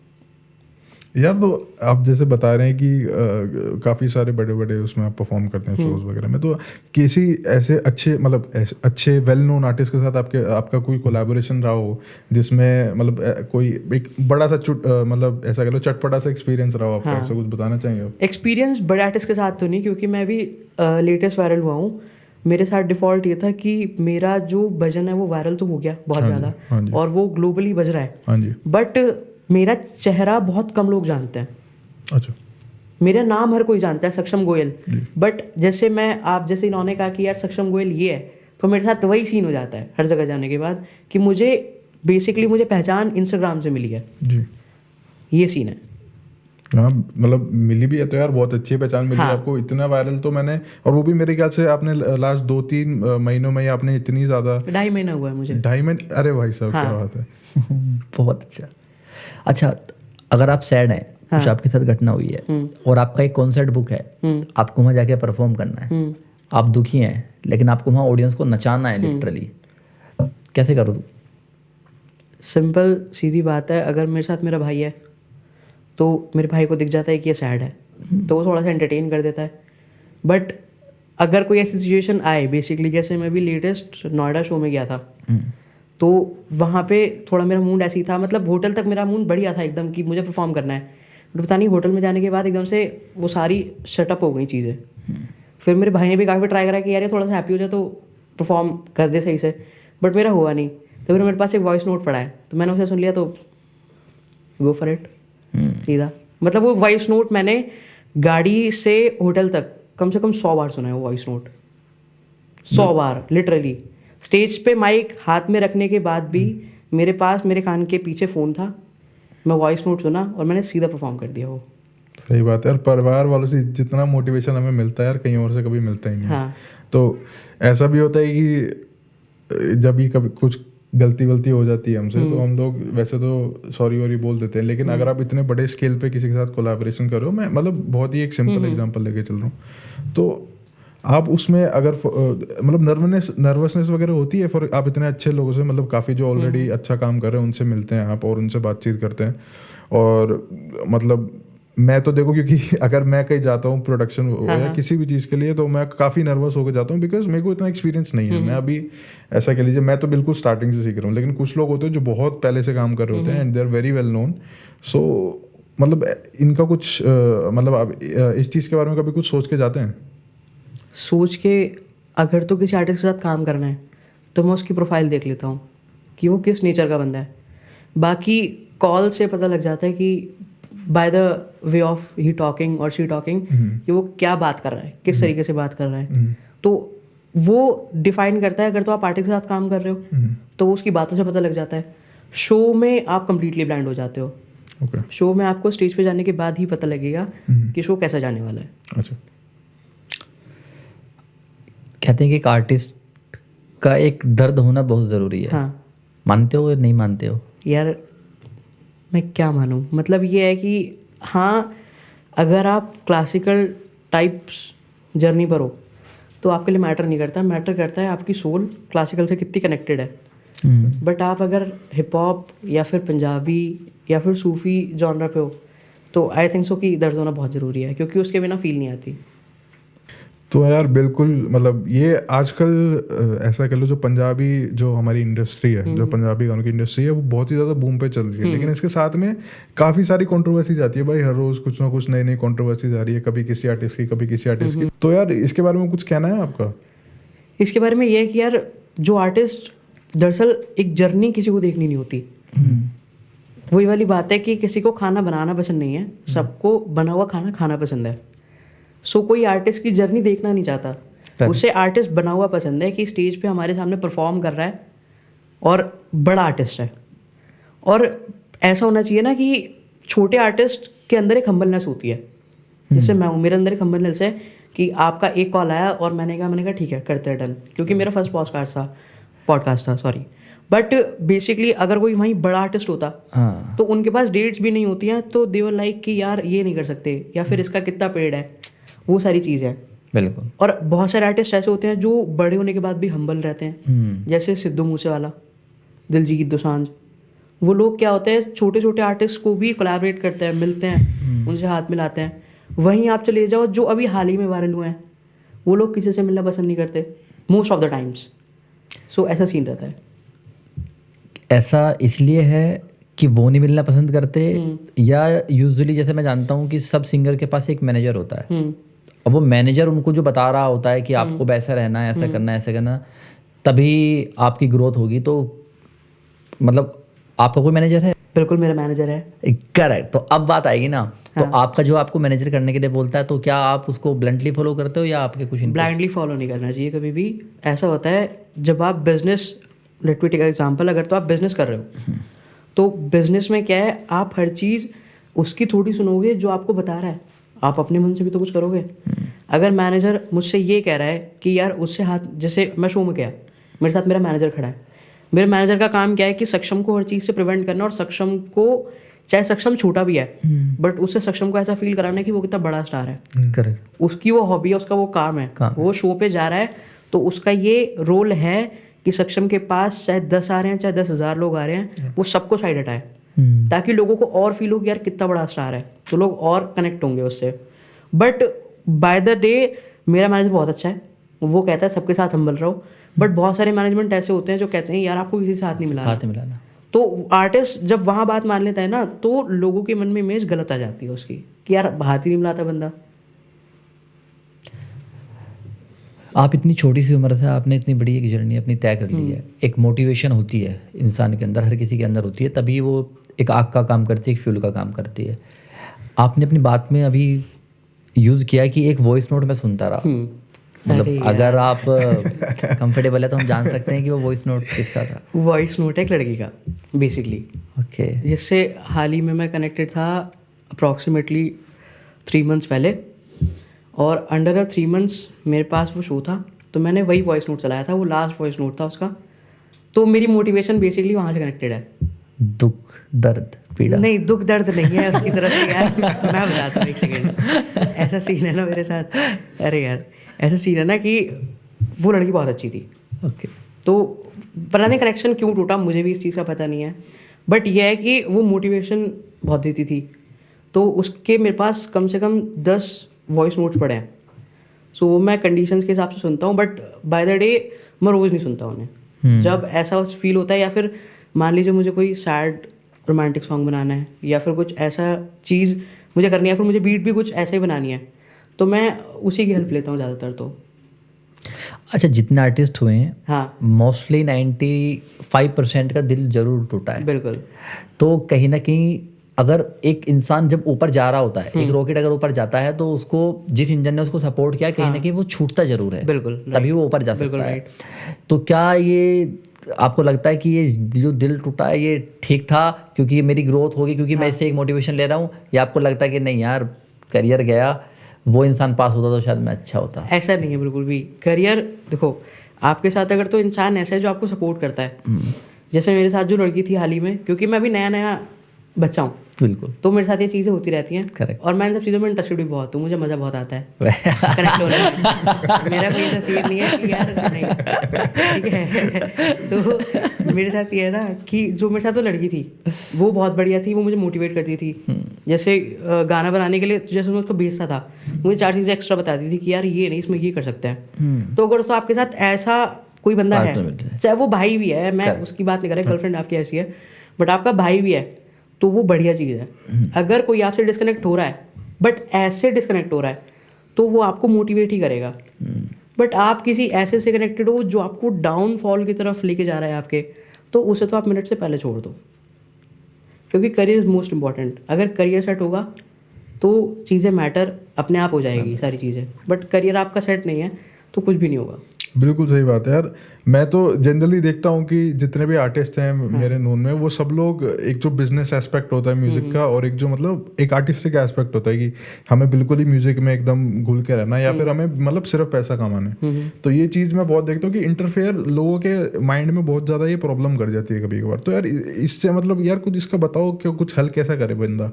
यार तो आप जैसे बता रहे हैं कि काफ़ी सारे बड़े बड़े उसमें आप परफॉर्म करते हैं शोज़ वगैरह में, तो किसी ऐसे अच्छे मतलब अच्छे वेल नोन आर्टिस्ट के साथ आपका कोई कोलैबोरेशन रहा हो जिसमें मतलब कोई एक बड़ा सा मतलब ऐसा कह लो चटपटा सा एक्सपीरियंस रहा हो आपका? ऐसा कुछ बताना चाहेंगे आप? एक्सपीरियंस बड़े आर्टिस्ट के साथ तो नहीं, क्योंकि मैं भी लेटेस्ट वायरल हुआ हूँ। मेरे साथ डिफ़ॉल्ट ये था कि मेरा जो भजन है वो वायरल तो हो गया बहुत ज़्यादा, और वो ग्लोबली बज रहा है। हाँ जी। बट मेरा चेहरा बहुत कम लोग जानते हैं। अच्छा। मेरा नाम हर कोई जानता है, सक्षम गोयल। बट जैसे आप जैसे इन्होंने कहा कि यार सक्षम गोयल ये है, तो मेरे साथ वही सीन हो जाता है हर जगह जाने के बाद कि मुझे बेसिकली मुझे पहचान इंस्टाग्राम से मिली है जी। ये सीन है। हाँ, मतलब मिली भी है तो यार बहुत अच्छी पहचान मिली है आपको। इतना वायरल तो मैंने, और वो भी मेरे ख्याल से आपने लास्ट 2-3 महीनों में आपने इतनी ज़्यादा 2.5 महीना हुआ है मुझे। 2.5 महीने? अरे भाई साहब क्या बात है। बहुत अच्छा, अगर आप सैड हैं, कुछ आपके साथ घटना हुई है और आपका एक कॉन्सर्ट बुक है, आपको वहाँ जाके परफॉर्म करना है, आप दुखी हैं लेकिन आपको वहाँ ऑडियंस को नचाना है लिटरली, कैसे करो? सिंपल सीधी बात है, अगर मेरे साथ मेरा भाई है तो मेरे भाई को दिख जाता है कि ये सैड है, तो वो थोड़ा सा एंटरटेन कर देता है। बट अगर कोई ऐसी सिचुएशन आए, बेसिकली जैसे मैं भी लेटेस्ट नोएडा शो में गया था, तो वहाँ पे थोड़ा मेरा मूड ऐसी था, मतलब होटल तक मेरा मूड बढ़िया था एकदम कि मुझे परफॉर्म करना है। बट पता नहीं होटल में जाने के बाद एकदम से वो सारी सेटअप हो गई चीज़ें। फिर मेरे भाई ने भी काफ़ी ट्राई करा कि यार ये थोड़ा सा हैप्पी हो जाए तो परफॉर्म कर दे सही से, बट मेरा हुआ नहीं। तो फिर मेरे पास एक वॉइस नोट पड़ा है, तो मैंने उसे सुन लिया, तो गो फॉर इट सीधा। मतलब वो वॉइस नोट मैंने गाड़ी से होटल तक कम से कम 100 बार सुना है वो वॉइस नोट, 100 बार लिटरली। स्टेज पे माइक हाथ में रखने के बाद भी मेरे पास मेरे कान के पीछे फ़ोन था, मैं वॉइस नोट सुना और मैंने सीधा परफॉर्म कर दिया वो। सही बात है। और परिवार वालों से जितना मोटिवेशन हमें मिलता है यार, कहीं और से कभी मिलता ही नहीं। हाँ। तो ऐसा भी होता है कि जब भी कभी कुछ गलती वलती हो जाती है हमसे, तो हम लोग वैसे तो सॉरी वॉरी बोल देते हैं, लेकिन अगर आप इतने बड़े स्केल पे किसी के साथ कोलैबोरेशन कर रहे हो, मैं मतलब बहुत ही एक सिंपल एग्जांपल लेके चल रहा हूँ, तो आप उसमें अगर मतलब नर्वसनेस वगैरह होती है, फॉर आप इतने अच्छे लोगों से, मतलब काफ़ी जो ऑलरेडी अच्छा काम कर रहे हैं उनसे मिलते हैं आप और उनसे बातचीत करते हैं। और मतलब मैं तो देखो, क्योंकि अगर मैं कहीं जाता हूँ प्रोडक्शन या किसी भी चीज़ के लिए, तो मैं काफ़ी नर्वस होकर जाता हूँ, बिकॉज मेरे को इतना एक्सपीरियंस नहीं है। मैं अभी ऐसा कह लीजिए, मैं तो बिल्कुल स्टार्टिंग से सीख रहा हूँ, लेकिन कुछ लोग होते हैं जो बहुत पहले से काम कर रहे होते हैं and they are very well known. So मतलब इनका कुछ मतलब आप इस चीज़ के बारे में कभी कुछ सोच के जाते हैं? सोच के अगर तो किसी आर्टिस्ट के साथ काम करना है तो मैं उसकी प्रोफाइल देख लेता हूँ कि वो किस नेचर का बंदा है। बाकी कॉल से पता लग जाता है कि by the way of he talking और शी टॉकिंग कि वो क्या बात कर रहा है, किस तरीके से बात कर रहा है, तो वो डिफाइन करता है। अगर तो आप आर्टिस्ट के साथ काम कर रहे हो तो उसकी बातों से पता लग जाता है। शो में आप कंप्लीटली ब्लाइंड हो जाते हो। शो में आपको स्टेज पे जाने के बाद ही पता लगेगा कि शो कैसा जाने वाला है। अच्छा। कहते हैं कि एक आर्टिस्ट का एक दर्द होना बहुत ज़रूरी है। हाँ। मानते हो या नहीं मानते हो? यार मैं क्या मानूं, मतलब ये है कि हाँ, अगर आप क्लासिकल टाइप्स जर्नी पर हो तो आपके लिए मैटर नहीं करता, मैटर करता है आपकी सोल क्लासिकल से कितनी कनेक्टेड है। बट आप अगर हिप हॉप या फिर पंजाबी या फिर सूफी जॉनर पे हो तो आई थिंक सो कि दर्द होना बहुत ज़रूरी है, क्योंकि उसके बिना फील नहीं आती। तो यार बिल्कुल, मतलब ये आजकल ऐसा कह लो, जो पंजाबी जो हमारी इंडस्ट्री है, जो पंजाबी गानों की इंडस्ट्री है, वो बहुत ही ज़्यादा बूम पे चल रही है। लेकिन इसके साथ में काफ़ी सारी कंट्रोवर्सीज आती है भाई, हर रोज़ कुछ ना कुछ नई नई कंट्रोवर्सीज आ रही है, कभी किसी आर्टिस्ट की, कभी किसी आर्टिस्ट की। तो यार इसके बारे में कुछ कहना है आपका? इसके बारे में ये है कि यार जो आर्टिस्ट, दरअसल एक जर्नी किसी को देखनी नहीं होती। वही वाली बात है कि किसी को खाना बनाना पसंद नहीं है, सबको बना हुआ खाना खाना पसंद है। सो कोई आर्टिस्ट की जर्नी देखना नहीं चाहता, उसे आर्टिस्ट बना हुआ पसंद है कि स्टेज पे हमारे सामने परफॉर्म कर रहा है और बड़ा आर्टिस्ट है। और ऐसा होना चाहिए ना कि छोटे आर्टिस्ट के अंदर एक हम्बलनेस होती है। जैसे मैं हूँ, मेरे अंदर एक हम्बलनेस है कि आपका एक कॉल आया और मैंने कहा ठीक है करते हैं, डन, क्योंकि मेरा फर्स्ट पॉडकास्ट था सॉरी। बट बेसिकली अगर कोई वहीं बड़ा आर्टिस्ट होता तो उनके पास डेट्स भी नहीं होती हैं, तो दे वर लाइक कि यार ये नहीं कर सकते, या फिर इसका कितना पेड है, वो सारी चीज़ है। बिल्कुल। और बहुत सारे आर्टिस्ट ऐसे होते हैं जो बड़े होने के बाद भी हम्बल रहते हैं, जैसे सिद्धू मूसेवाला, दिलजीत दोसांझ। वो लोग क्या होते हैं, छोटे छोटे आर्टिस्ट को भी कोलैबोरेट करते हैं, मिलते हैं, उनसे हाथ मिलाते हैं। वहीं आप चले जाओ, जो अभी हाल ही में वायरल हुए हैं, वो लोग किसी से मिलना पसंद नहीं करते मोस्ट ऑफ द टाइम्स। सो ऐसा सीन रहता है। ऐसा इसलिए है कि वो नहीं मिलना पसंद करते, या यूजुअली जैसे मैं जानता हूँ कि सब सिंगर के पास एक मैनेजर होता है, अब वो मैनेजर उनको जो बता रहा होता है कि आपको वैसा रहना है, ऐसा करना है, ऐसा करना, तभी आपकी ग्रोथ होगी। तो मतलब आपका कोई मैनेजर है? बिल्कुल, मेरा मैनेजर है। करेक्ट। तो अब बात आएगी ना, तो आपका जो आपको मैनेजर करने के लिए बोलता है, तो क्या आप उसको ब्लाइंडली फॉलो करते हो या आपके कुछ? ब्लाइंडली फॉलो नहीं करना चाहिए कभी भी। ऐसा होता है जब आप business, let me take example, अगर तो आप बिजनेस कर रहे हो तो बिजनेस में क्या है, आप हर चीज़ उसकी थोड़ी सुनोगे जो आपको बता रहा है, आप अपने मन से भी तो कुछ करोगे। अगर मैनेजर मुझसे ये कह रहा है कि यार उससे हाथ, जैसे मैं शो में गया, मेरे साथ मेरा मैनेजर खड़ा है, मेरे मैनेजर का काम क्या है कि सक्षम को हर चीज़ से प्रिवेंट करना, और सक्षम को, चाहे सक्षम छोटा भी है बट उससे सक्षम को ऐसा फील कराना है कि वो कितना बड़ा स्टार है। करेक्ट। उसकी वो हॉबी है, उसका वो काम है, वो शो पे जा रहा है तो उसका ये रोल है कि सक्षम के पास चाहे 10 आ रहे हैं, चाहे 10,000 लोग आ रहे हैं, वो सबको साइड हटाए, ताकि लोगों को और फील हो कि यार कितना बड़ा स्टार है, तो लोग और कनेक्ट होंगे उससे। बट बाय द डे मेरा मैनेजर बहुत अच्छा है, वो कहता है सबके साथ हम्बल रहो। बट बहुत सारे मैनेजमेंट ऐसे होते हैं जो कहते हैं यार आपको किसी से हाथ नहीं मिलाना, तो आर्टिस्ट जब वहाँ बात मान लेता है ना, तो लोगों के मन में इमेज गलत आ जाती है उसकी कि यार हाथ ही नहीं मिलाता बंदा। आप इतनी छोटी सी उम्र से आपने इतनी बड़ी एक जर्नी अपनी तय कर ली है। एक मोटिवेशन होती है इंसान के अंदर, हर किसी के अंदर होती है, तभी वो एक आग का काम करती है, एक फ्यूल का काम करती है। आपने अपनी बात में अभी यूज़ किया कि एक वॉइस नोट मैं सुनता रहा। मतलब अगर आप कंफर्टेबल है तो हम जान सकते हैं कि वो वॉइस नोट किसका था? वॉइस नोट है एक लड़की का बेसिकली, ओके। जिससे हाल ही में मैं कनेक्टेड था अप्रॉक्सीमेटली 3 मंथ्स पहले, और अंडर 3 मंथ्स मेरे पास वो शो था, तो मैंने वही वॉइस नोट चलाया था, वो लास्ट वॉइस नोट था उसका। तो मेरी मोटिवेशन बेसिकली वहाँ से कनेक्टेड है। दुख, दर्द, पीड़ा? नहीं, दुख दर्द नहीं है उसकी तरफ से यार। मैं बताता हूँ, एक सेकेंड। ऐसा सीन है ना मेरे साथ, अरे यार ऐसा सीन है ना कि वो लड़की बहुत अच्छी थी। ओके। तो पता नहीं कनेक्शन क्यों टूटा, मुझे भी इस चीज़ का पता नहीं है, बट यह है कि वो मोटिवेशन बहुत देती थी। तो उसके मेरे पास कम से कम 10 वॉइस नोट्स पड़े हैं। सो वो मैं कंडीशंस के हिसाब से सुनता हूँ, बट बाय द डे मैं रोज़ नहीं सुनता उन्हें। जब ऐसा फील होता है, या फिर मान लीजिए मुझे कोई सैड रोमांटिक सॉन्ग बनाना है, या फिर कुछ ऐसा चीज़ मुझे करनी है, या फिर मुझे बीट भी कुछ ऐसे ही बनानी है, तो मैं उसी की हेल्प लेता हूँ ज़्यादातर। तो अच्छा, जितने आर्टिस्ट हुए हैं, हाँ, मोस्टली 95% का दिल जरूर टूटा है। बिल्कुल। तो कहीं ना कहीं अगर एक इंसान जब ऊपर जा रहा होता है, एक रॉकेट अगर ऊपर जाता है, तो उसको जिस इंजन ने उसको सपोर्ट किया, कहीं ना कहीं वो छूटता जरूर है, बिल्कुल, तभी वो ऊपर जा सकता है। तो क्या ये आपको लगता है कि ये जो दिल टूटा है ये ठीक था, क्योंकि ये मेरी ग्रोथ होगी, क्योंकि मैं इससे एक मोटिवेशन ले रहा हूँ, या आपको लगता है कि नहीं यार करियर गया, वो इंसान पास होता तो शायद मैं अच्छा होता? ऐसा नहीं है बिल्कुल भी। करियर देखो, आपके साथ अगर तो इंसान ऐसा है जो आपको सपोर्ट करता है, जैसे मेरे साथ जो लड़की थी हाल ही में, क्योंकि मैं अभी नया नया बच्चा हूँ, बिल्कुल, तो मेरे साथ ये चीज़ें होती रहती हैं। करेक्ट। और मैं इन सब चीज़ों में इंटरेस्टेड भी बहुत हूँ, मुझे मज़ा बहुत आता है कनेक्ट होने में। मेरा कोई ऐसा सीन नहीं है कि यार नहीं, ठीक है। तो मेरे साथ ये है ना कि जो मेरे साथ वो लड़की थी वो बहुत बढ़िया थी, वो मुझे मोटिवेट करती थी। जैसे गाना बनाने के लिए जैसे मैं उसको भेजता था, मुझे 4 चीज़ें एक्स्ट्रा बताती थी कि यार ये नहीं, इसमें ये कर सकते हैं। तो अगर आपके साथ ऐसा कोई बंदा है, चाहे वो भाई भी है, मैं उसकी बात नहीं कर रहा, गर्लफ्रेंड आपकी ऐसी है, बट आपका भाई भी है, तो वो बढ़िया चीज़ है। अगर कोई आपसे डिस्कनेक्ट हो रहा है, बट ऐसे डिस्कनेक्ट हो रहा है, तो वो आपको मोटिवेट ही करेगा। बट आप किसी ऐसे से कनेक्टेड हो जो आपको डाउनफॉल की तरफ लेके जा रहा है आपके, तो उसे तो आप मिनट से पहले छोड़ दो, क्योंकि करियर इज़ मोस्ट इंपॉर्टेंट। अगर करियर सेट होगा तो चीज़ें मैटर अपने आप हो जाएगी सारी चीज़ें, बट करियर आपका सेट नहीं है तो कुछ भी नहीं होगा। बिल्कुल सही बात है यार। मैं तो जनरली देखता हूँ कि जितने भी आर्टिस्ट हैं मेरे नोन में, वो सब लोग एक जो बिजनेस एस्पेक्ट होता है म्यूजिक का, और एक जो मतलब एक आर्टिस्टिक एस्पेक्ट होता है कि हमें बिल्कुल ही म्यूजिक में एकदम घुल के रहना है, या फिर हमें मतलब सिर्फ पैसा कमाना है। तो ये चीज़ मैं बहुत देखता हूँ कि इंटरफेयर लोगों के माइंड में बहुत ज़्यादा ये प्रॉब्लम कर जाती है कभी कभार। तो यार इससे मतलब यार कुछ इसका बताओ कि कुछ हल कैसा करे बंदा।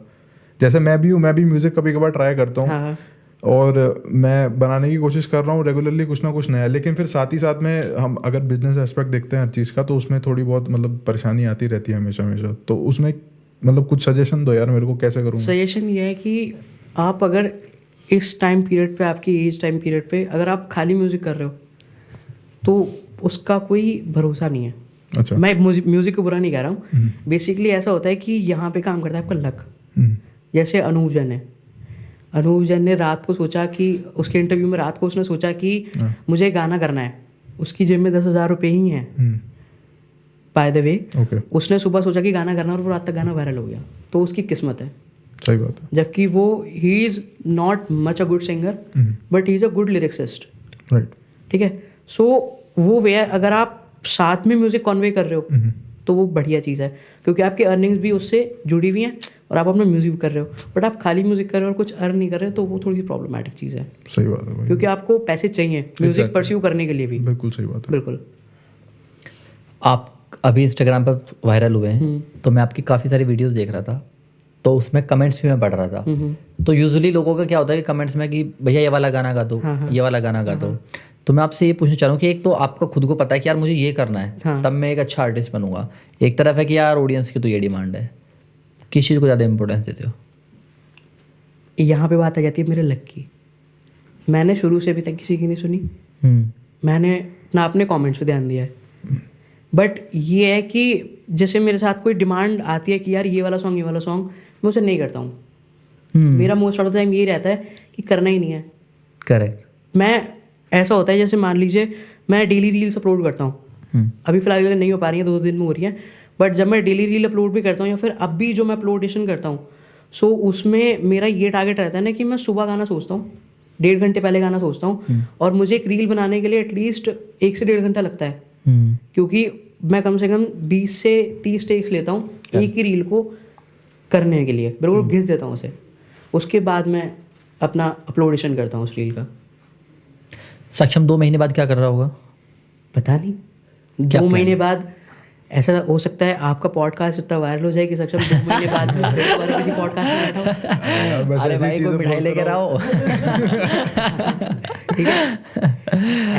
जैसे मैं भी हूँ, मैं भी म्यूजिक कभी कभार ट्राई करता हूँ, और मैं बनाने की कोशिश कर रहा हूँ रेगुलरली कुछ ना कुछ नया, लेकिन फिर साथ ही साथ में हम अगर बिजनेस एस्पेक्ट देखते हैं हर चीज़ का, तो उसमें थोड़ी बहुत मतलब परेशानी आती रहती है हमेशा हमेशा। तो उसमें मतलब कुछ सजेशन दो यार मेरे को, कैसे करूँ? सजेशन ये है कि आप अगर इस टाइम पीरियड पे, आपकी एज टाइम पीरियड पे अगर आप खाली म्यूज़िक कर रहे हो, तो उसका कोई भरोसा नहीं है। अच्छा। मैं म्यूज़िक को बुरा नहीं कह रहा हूँ, बेसिकली ऐसा होता है कि यहाँ पे काम करता है आपका लक। जैसे अनूप जैन है, अनूप जैन ने रात को सोचा कि उसके इंटरव्यू में रात को उसने सोचा कि मुझे गाना करना है, उसकी जेब में 10,000 रुपये ही हैं बाय द वे। उसने सुबह सोचा कि गाना करना, और वो रात तक गाना वायरल हो गया, तो उसकी किस्मत है। सही बात है। जबकि वो he is not much a good singer, but he is a good lyricist, right? ठीक है। सो वो वे है, अगर आप साथ में म्यूज़िक कॉन्वे कर रहे हो तो वो बढ़िया चीज़ है, क्योंकि आपकी अर्निंग्स भी उससे जुड़ी हुई हैं और आप अपना म्यूज़िक भी कर रहे हो। बट आप खाली म्यूज़िक कर रहे हो और कुछ अर्न नहीं कर रहे हो, तो वो थोड़ी सी प्रॉब्लमैटिक चीज़ है। सही बात है भाई, क्योंकि आपको पैसे चाहिए म्यूज़िक परस्यू करने के लिए भी। बिल्कुल सही बात है। बिल्कुल। आप अभी इंस्टाग्राम पर वायरल हुए हैं, तो मैं आपकी काफ़ी सारी वीडियोस देख रहा था, तो उसमें कमेंट्स भी मैं पढ़ रहा था। तो यूजुअली लोगों का क्या होता है कि कमेंट्स में कि भैया ये वाला गाना गा दो, ये वाला गाना गा दो। तो मैं आपसे ये पूछना चाह रहा हूँ कि एक तो आपका खुद को पता है कि यार मुझे ये करना है, तब मैं एक अच्छा आर्टिस्ट बनूंगा। एक तरफ है कि यार ऑडियंस की तो ये डिमांड है। किस चीज़ को ज़्यादा इंपॉर्टेंस देते हो? यहाँ पे बात आ जाती है मेरे लक की। मैंने शुरू से अभी तक किसी की नहीं सुनी, मैंने ना अपने कमेंट्स पे ध्यान दिया है, बट ये है कि जैसे मेरे साथ कोई डिमांड आती है कि यार ये वाला सॉन्ग मैं उसे नहीं करता हूँ। मेरा मोस्ट ऑफ द टाइम यही रहता है कि करना ही नहीं है। करेक्ट। मैं ऐसा होता है जैसे मान लीजिए मैं डेली रील्स अपलोड करता हूँ, अभी फिलहाल नहीं हो पा रही है, 2 दिन में हो रही है, बट जब मैं डेली रील अपलोड भी करता हूँ या फिर अब भी जो मैं अपलोडेशन करता हूँ, सो उसमें मेरा ये टारगेट रहता है ना कि मैं सुबह गाना सोचता हूँ, 1.5 घंटे पहले गाना सोचता हूँ, और मुझे एक रील बनाने के लिए एटलीस्ट 1 से 1.5 घंटा लगता है, क्योंकि मैं कम से कम 20 से 30 टेक्स लेता हूँ एक ही रील को करने के लिए, बिल्कुल घिस देता हूँ उसे, उसके बाद मैं अपना अपलोडेशन करता हूँ उस रील का। सक्षम 2 महीने बाद क्या कर रहा होगा? पता नहीं, 2 महीने बाद ऐसा हो सकता है आपका पॉडकास्ट इतना वायरल हो जाए कि सक्षम 2 महीने बाद दोबारा किसी पॉडकास्ट में बैठा हो। अरे भाई को मिठाई लेकर आओ। ठीक है,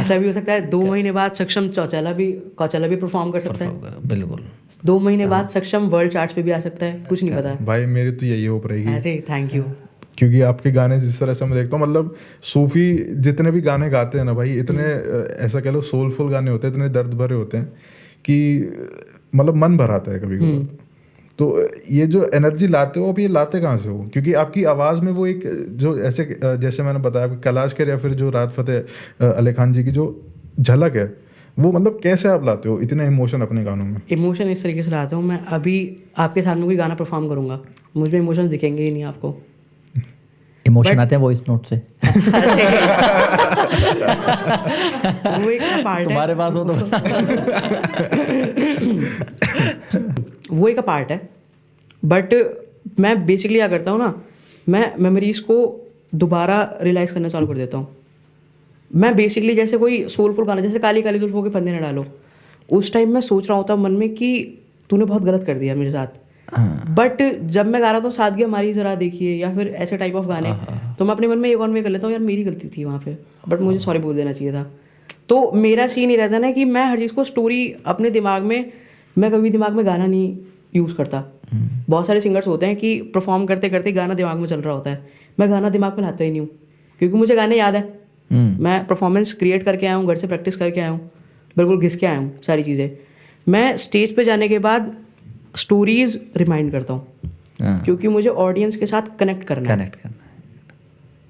ऐसा भी हो सकता है 2 महीने बाद सक्षम कौचला भी परफॉर्म कर सकता है। बिल्कुल। 2 महीने बाद सक्षम वर्ल्ड चार्ट्स पे भी आ सकता है, कुछ नहीं पता। भाई मेरी तो यही होप रहेगी। अरे थैंक यू। क्योंकि आपके गाने जिस तरह से मैं देखता हूँ, मतलब सूफी जितने भी गाने गाते हैं ना भाई, इतने ऐसा कह लो सोलफुल गाने होते हैं, इतने दर्द भरे होते हैं कि मतलब मन भर आता है कभी कभी। तो ये जो एनर्जी लाते हो आप, ये लाते कहाँ से हो? क्योंकि आपकी आवाज़ में वो एक जो ऐसे जैसे मैंने बताया कैलाश खेर या फिर जो राहत फ़तेह अली खान जी की जो झलक है, वो मतलब कैसे आप लाते हो इतने इमोशन अपने गानों में? इमोशन इस तरीके से लाता हूँ, मैं अभी आपके सामने कोई गाना परफॉर्म करूँगा, मुझ में इमोशंस दिखेंगे ही नहीं आपको। इमोशन आते हैं वॉइस नोट से। वो एक पार्ट है, तुम्हारे पास हो तो वो एक पार्ट है, बट मैं बेसिकली क्या करता हूँ ना, मैं मेमोरीज को दोबारा रियलाइज करना चालू कर देता हूँ। मैं बेसिकली जैसे कोई सोलफुल गाना, जैसे काली काली जुल्फों के फंदे न डालो, उस टाइम मैं सोच रहा होता मन में कि तूने बहुत गलत कर दिया मेरे साथ, बट जब मैं गा रहा था सादगी हमारी जरा देखिए या फिर ऐसे टाइप ऑफ गाने, तो मैं अपने मन में ये कॉन्वे कर लेता हूँ यार मेरी गलती थी वहाँ पे, बट मुझे सॉरी बोल देना चाहिए था। तो मेरा सीन ही रहता ना कि मैं हर चीज़ को स्टोरी अपने दिमाग में, मैं कभी दिमाग में गाना नहीं यूज़ करता। बहुत सारे सिंगर्स होते हैं कि परफॉर्म करते करते गाना दिमाग में चल रहा होता है, मैं गाना दिमाग में लाता ही नहीं हूँ, क्योंकि मुझे गाने याद है। मैं परफॉर्मेंस क्रिएट करके आया हूँ, घर से प्रैक्टिस करके आया हूँ, बिल्कुल घिस के आया हूँ सारी चीज़ें। मैं स्टेज पे जाने के बाद स्टोरीज रिमाइंड करता हूँ, क्योंकि मुझे ऑडियंस के साथ कनेक्ट करना है।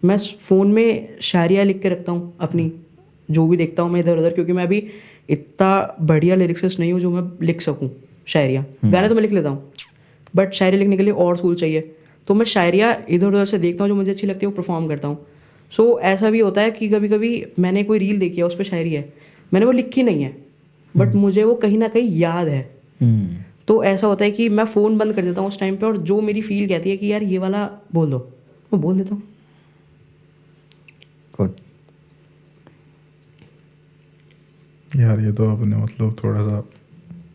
मैं फ़ोन में शायरियाँ लिख के रखता हूँ अपनी, जो भी देखता हूँ मैं इधर उधर, क्योंकि मैं अभी इतना बढ़िया लिरिक्सिस्ट नहीं हूँ जो मैं लिख सकूँ शायरियाँ। गाने तो मैं लिख लेता हूँ, बट शायरी लिखने के लिए और सूल चाहिए, तो मैं शायरियाँ इधर उधर से देखता हूँ, जो मुझे अच्छी लगती है वो परफॉर्म करता हूँ। सो ऐसा भी होता है कि कभी कभी मैंने कोई रील देखी है, उस पर शायरी है, मैंने वो लिखी नहीं है, बट मुझे वो कहीं ना कहीं याद है। तो ऐसा होता है कि मैं फ़ोन बंद कर देता हूँ उस टाइम पे, और जो मेरी फील कहती है कि यार ये वाला बोल दो, मैं बोल देता हूँ। गुड यार ये तो आपने मतलब थोड़ा सा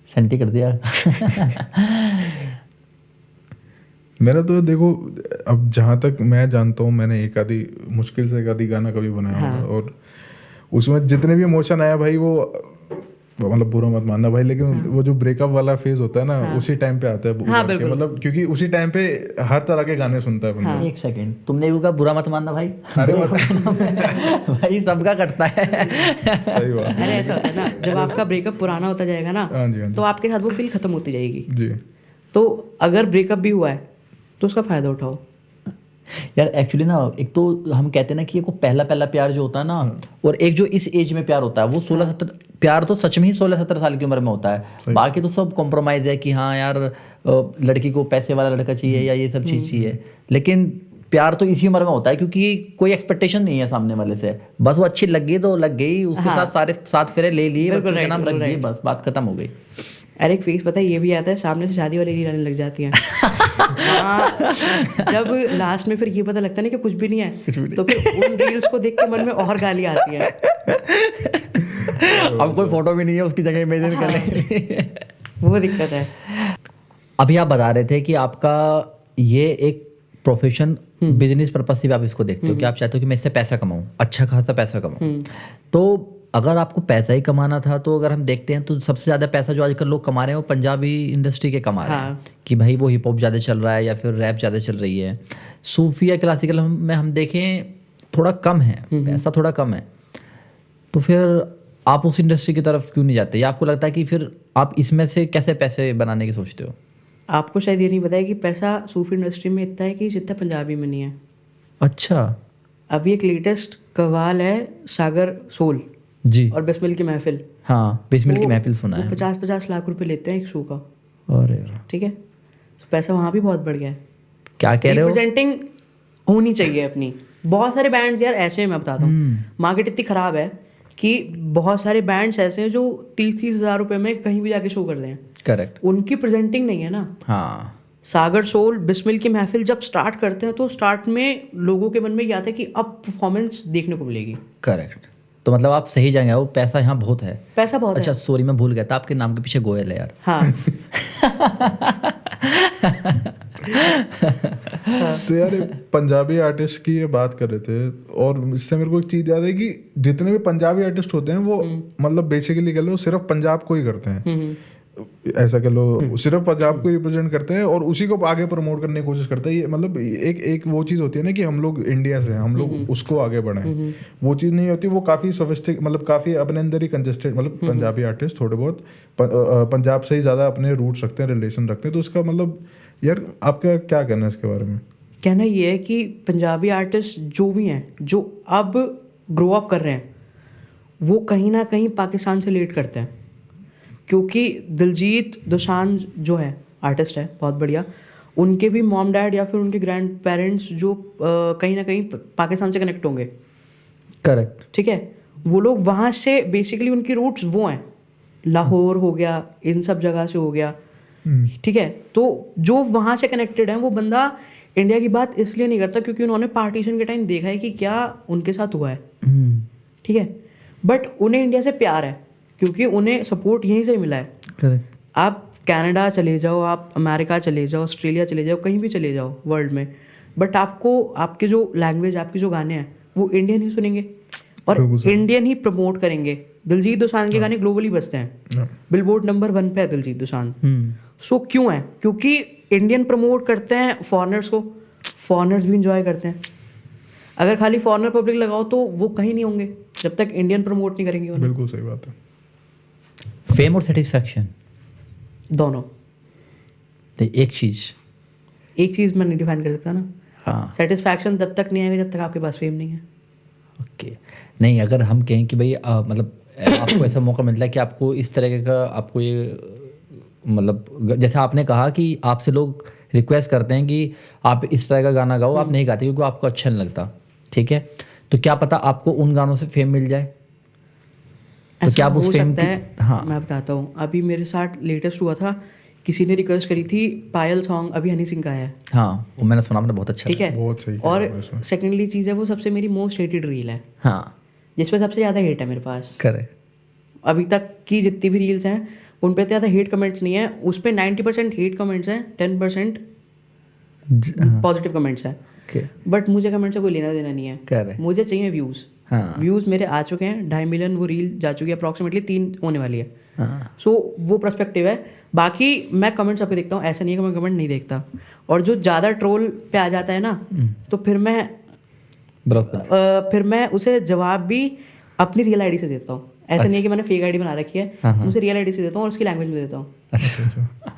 सेंटी कर दिया। मेरा तो देखो, अब जहाँ तक मैं जानता हूँ, मैंने मुश्किल से एक आधी गाना कभी बनाया होगा, और उसमें जितने भी इमोशन आया भाई, वो मतलब बुरा मत मानना भाई, लेकिन वो जो ब्रेकअप वाला फेज होता है ना, उसी टाइम पे आता है। मतलब क्योंकि उसी टाइम पे हर तरह के गाने सुनता है बंदा। एक सेकंड, तुमने भी कहा बुरा मत मानना भाई? अरे भाई सबका करता है। सही बात। अरे ऐसा होता है ना, जब आपका ब्रेकअप पुराना होता जाएगा ना, तो आपके साथ वो फील खत्म होती जाएगी जी। तो अगर ब्रेकअप भी हुआ है तो उसका फ़ायदा उठाओ। यार एक्चुअली ना, एक तो हम कहते हैं ना कि पहला प्यार जो होता है ना, और एक जो इस एज में प्यार होता है, वो 16-17 प्यार तो सच में ही 16-17 साल की उम्र में होता है। बाकी तो सब कॉम्प्रोमाइज़ है कि हाँ यार लड़की को पैसे वाला लड़का चाहिए या ये सब चीज़ चाहिए, लेकिन प्यार तो इसी उम्र में होता है, क्योंकि कोई एक्सपेक्टेशन नहीं है सामने वाले से, बस वो अच्छी लग गई तो लग गई, उसके साथ सारे 7 फेरे ले लिए, बच्चों के नाम रख दिए, बस बात खत्म हो गई। अरे एक फेस पता है ये भी आता है, सामने से शादी वाली रील आने लग जाती है। जब लास्ट में फिर ये पता लगता है ना कि कुछ भी नहीं है, तो फिर उन रील्स को देख के मन में और गाली आती है। अब कोई फोटो भी नहीं है उसकी जगह इमेजिन कर लेंगे। वो दिक्कत है। अभी आप बता रहे थे कि आपका ये एक प्रोफेशन बिजनेस पर्पज से भी आप इसको देखते हो कि आप चाहते हो कि मैं इससे पैसा कमाऊं, अच्छा खासा पैसा कमाऊं। तो अगर आपको पैसा ही कमाना था, तो अगर हम देखते हैं तो सबसे ज़्यादा पैसा जो आजकल लोग कमा रहे हैं वो पंजाबी इंडस्ट्री के कमा रहे हैं, कि भाई वो हिप हॉप ज़्यादा चल रहा है या फिर रैप ज़्यादा चल रही है। सूफी या क्लासिकल में हम देखें थोड़ा कम है, पैसा थोड़ा कम है। तो फिर आप उस इंडस्ट्री की तरफ क्यों नहीं जाते, या आपको लगता है कि फिर आप इसमें से कैसे पैसे बनाने की सोचते हो? आपको शायद ये नहीं पता है कि पैसा सूफी इंडस्ट्री में इतना है कि जितना पंजाबी में नहीं है। अच्छा। अभी एक लेटेस्ट कवाल है सागर सोल जी। और बिस्मिल की महफिल। हाँ, बिस्मिल की महफिल सुना है। 50-50 लाख रुपए लेते हैं एक शो का। अरे ठीक है, तो पैसा वहाँ भी बहुत बढ़ गया है। क्या कह रहे हो? रिप्रेजेंटिंग होनी चाहिए अपनी। बहुत सारे बैंड्स यार ऐसे मैं बताता हूँ, मार्केट इतनी ख़राब है कि बहुत सारे बैंड्स ऐसे हैं जो 30-30 हज़ार रुपये में कहीं भी जाके शो कर रहे हैं। करेक्ट। उनकी प्रेजेंटिंग नहीं है ना। हाँ। सागर सोल, बिस्मिल की महफिल जब स्टार्ट करते हैं तो स्टार्ट में लोगों के मन में ये आता है कि अब परफॉर्मेंस देखने को मिलेगी। करेक्ट। तो मतलब आप सही जगह हो, पैसा यहाँ बहुत है। पैसा बहुत अच्छा, सॉरी मैं भूल गया था, आपके नाम के पीछे गोयल है यार। हाँ। तो यार पंजाबी आर्टिस्ट की ये बात कर रहे थे, और इससे मेरे को एक चीज़ याद है कि जितने भी पंजाबी आर्टिस्ट होते हैं वो मतलब बेसिकली कह लो सिर्फ पंजाब को ही करते हैं, ऐसा कह लो सिर्फ पंजाब को रिप्रेजेंट करते हैं और उसी को आगे प्रमोट करने की कोशिश करते हैं। ये मतलब एक वो चीज़ होती है ना कि हम लोग इंडिया से हैं, हम लोग उसको आगे बढ़ाएं, वो चीज़ नहीं होती। वो काफ़ी सोफिस्टिक मतलब काफ़ी अपने अंदर ही कंजेस्टेड, मतलब पंजाबी आर्टिस्ट थोड़े बहुत पंजाब से ही ज़्यादा अपने रूट्स रखते हैं, रिलेशन रखते हैं। तो उसका मतलब यार आपका क्या कहना है इसके बारे में? कहना ये है कि पंजाबी आर्टिस्ट जो भी हैं जो अब ग्रो अप कर रहे हैं वो कहीं ना कहीं पाकिस्तान से लेट करते हैं, क्योंकि दिलजीत दोसांझ जो है आर्टिस्ट है बहुत बढ़िया, उनके भी मॉम डैड या फिर उनके ग्रैंड पेरेंट्स जो कहीं ना कहीं पाकिस्तान से कनेक्ट होंगे। करेक्ट। ठीक है, वो लोग वहाँ से बेसिकली उनकी रूट्स वो हैं, लाहौर हो गया, इन सब जगह से हो गया। ठीक है, तो जो वहाँ से कनेक्टेड है वो बंदा इंडिया की बात इसलिए नहीं करता क्योंकि उन्होंने पार्टीशन के टाइम देखा है कि क्या उनके साथ हुआ है। ठीक है, बट उन्हें इंडिया से प्यार है क्योंकि उन्हें सपोर्ट यहीं से मिला है। करेक्ट। आप कनाडा चले जाओ, आप अमेरिका चले जाओ, ऑस्ट्रेलिया चले जाओ, कहीं भी चले जाओ वर्ल्ड में, बट आपको आपके जो लैंग्वेज, आपके जो गाने हैं वो इंडियन ही सुनेंगे और इंडियन ही प्रमोट करेंगे। दिलजीत दोसांझ के गाने ग्लोबली बजते हैं, बिलबोर्ड नंबर 1 पे है दिलजीत दोसांझ। सो क्यों है? क्योंकि इंडियन प्रमोट करते हैं फॉरेनर्स को, फॉरेनर्स भी इंजॉय करते हैं। अगर खाली फॉरेनर पब्लिक लगाओ तो वो कहीं नहीं होंगे जब तक इंडियन प्रमोट नहीं करेंगे उन्हें। बिल्कुल सही बात है। फेम और सेटिस्फैक्शन दोनों। तो एक चीज़ मैं नहीं डिफाइन कर सकता ना। हाँ। सेटिस्फैक्शन तब तक नहीं आएगा जब तक आपके पास फेम नहीं है। ओके। नहीं, अगर हम कहें कि भाई मतलब आपको ऐसा मौका मिलता है कि आपको इस तरह का, आपको ये मतलब जैसे आपने कहा कि आपसे लोग रिक्वेस्ट करते हैं कि आप इस तरह का गाना गाओ, आप नहीं गाते क्योंकि आपको अच्छा नहीं लगता। ठीक है, तो क्या पता आपको उन गानों से फेम मिल जाए? तो क्या आप उस फेम की? हाँ, मैं बताता हूँ। अभी मेरे साथ लेटेस्ट हुआ था, किसी ने रिक्वेस्ट करी थी पायल सॉन्ग, अभी हनी सिंह का है। हाँ, वो मैंने सुना, मैंने बहुत अच्छा। ठीक है, बहुत सही। और सेकेंडली चीज़ है वो सबसे मेरी मोस्ट हेटेड रील है। हाँ, जिस पे सबसे ज़्यादा हेट है मेरे पास। करेक्ट। अभी तक की जितनी भी रील्स हैं उन पे ज़्यादा हेट कमेंट्स नहीं है, उस पर 90% हेट कमेंट्स हैं, 10% पॉजिटिव कमेंट्स हैं। बट मुझे कमेंट से कोई लेना देना नहीं है, मुझे चाहिए व्यूज़। हाँ। व्यूज़ मेरे आ चुके हैं, 2.5 मिलियन वो रील जा चुकी है, अप्रॉक्सीमेटली 3 होने वाली है। हाँ। सो वो पर्सपेक्टिव है। बाकी मैं कमेंट्स आपके देखता हूँ, ऐसा नहीं है कि मैं कमेंट नहीं देखता। और जो ज़्यादा ट्रोल पे आ जाता है ना, तो फिर मैं उसे जवाब भी अपनी रियल आईडी से देता हूँ। ऐसा नहीं है कि मैंने फेक आईडी बना रखी है, उसे रियल आईडी से देता हूँ और उसकी लैंग्वेज में देता हूँ।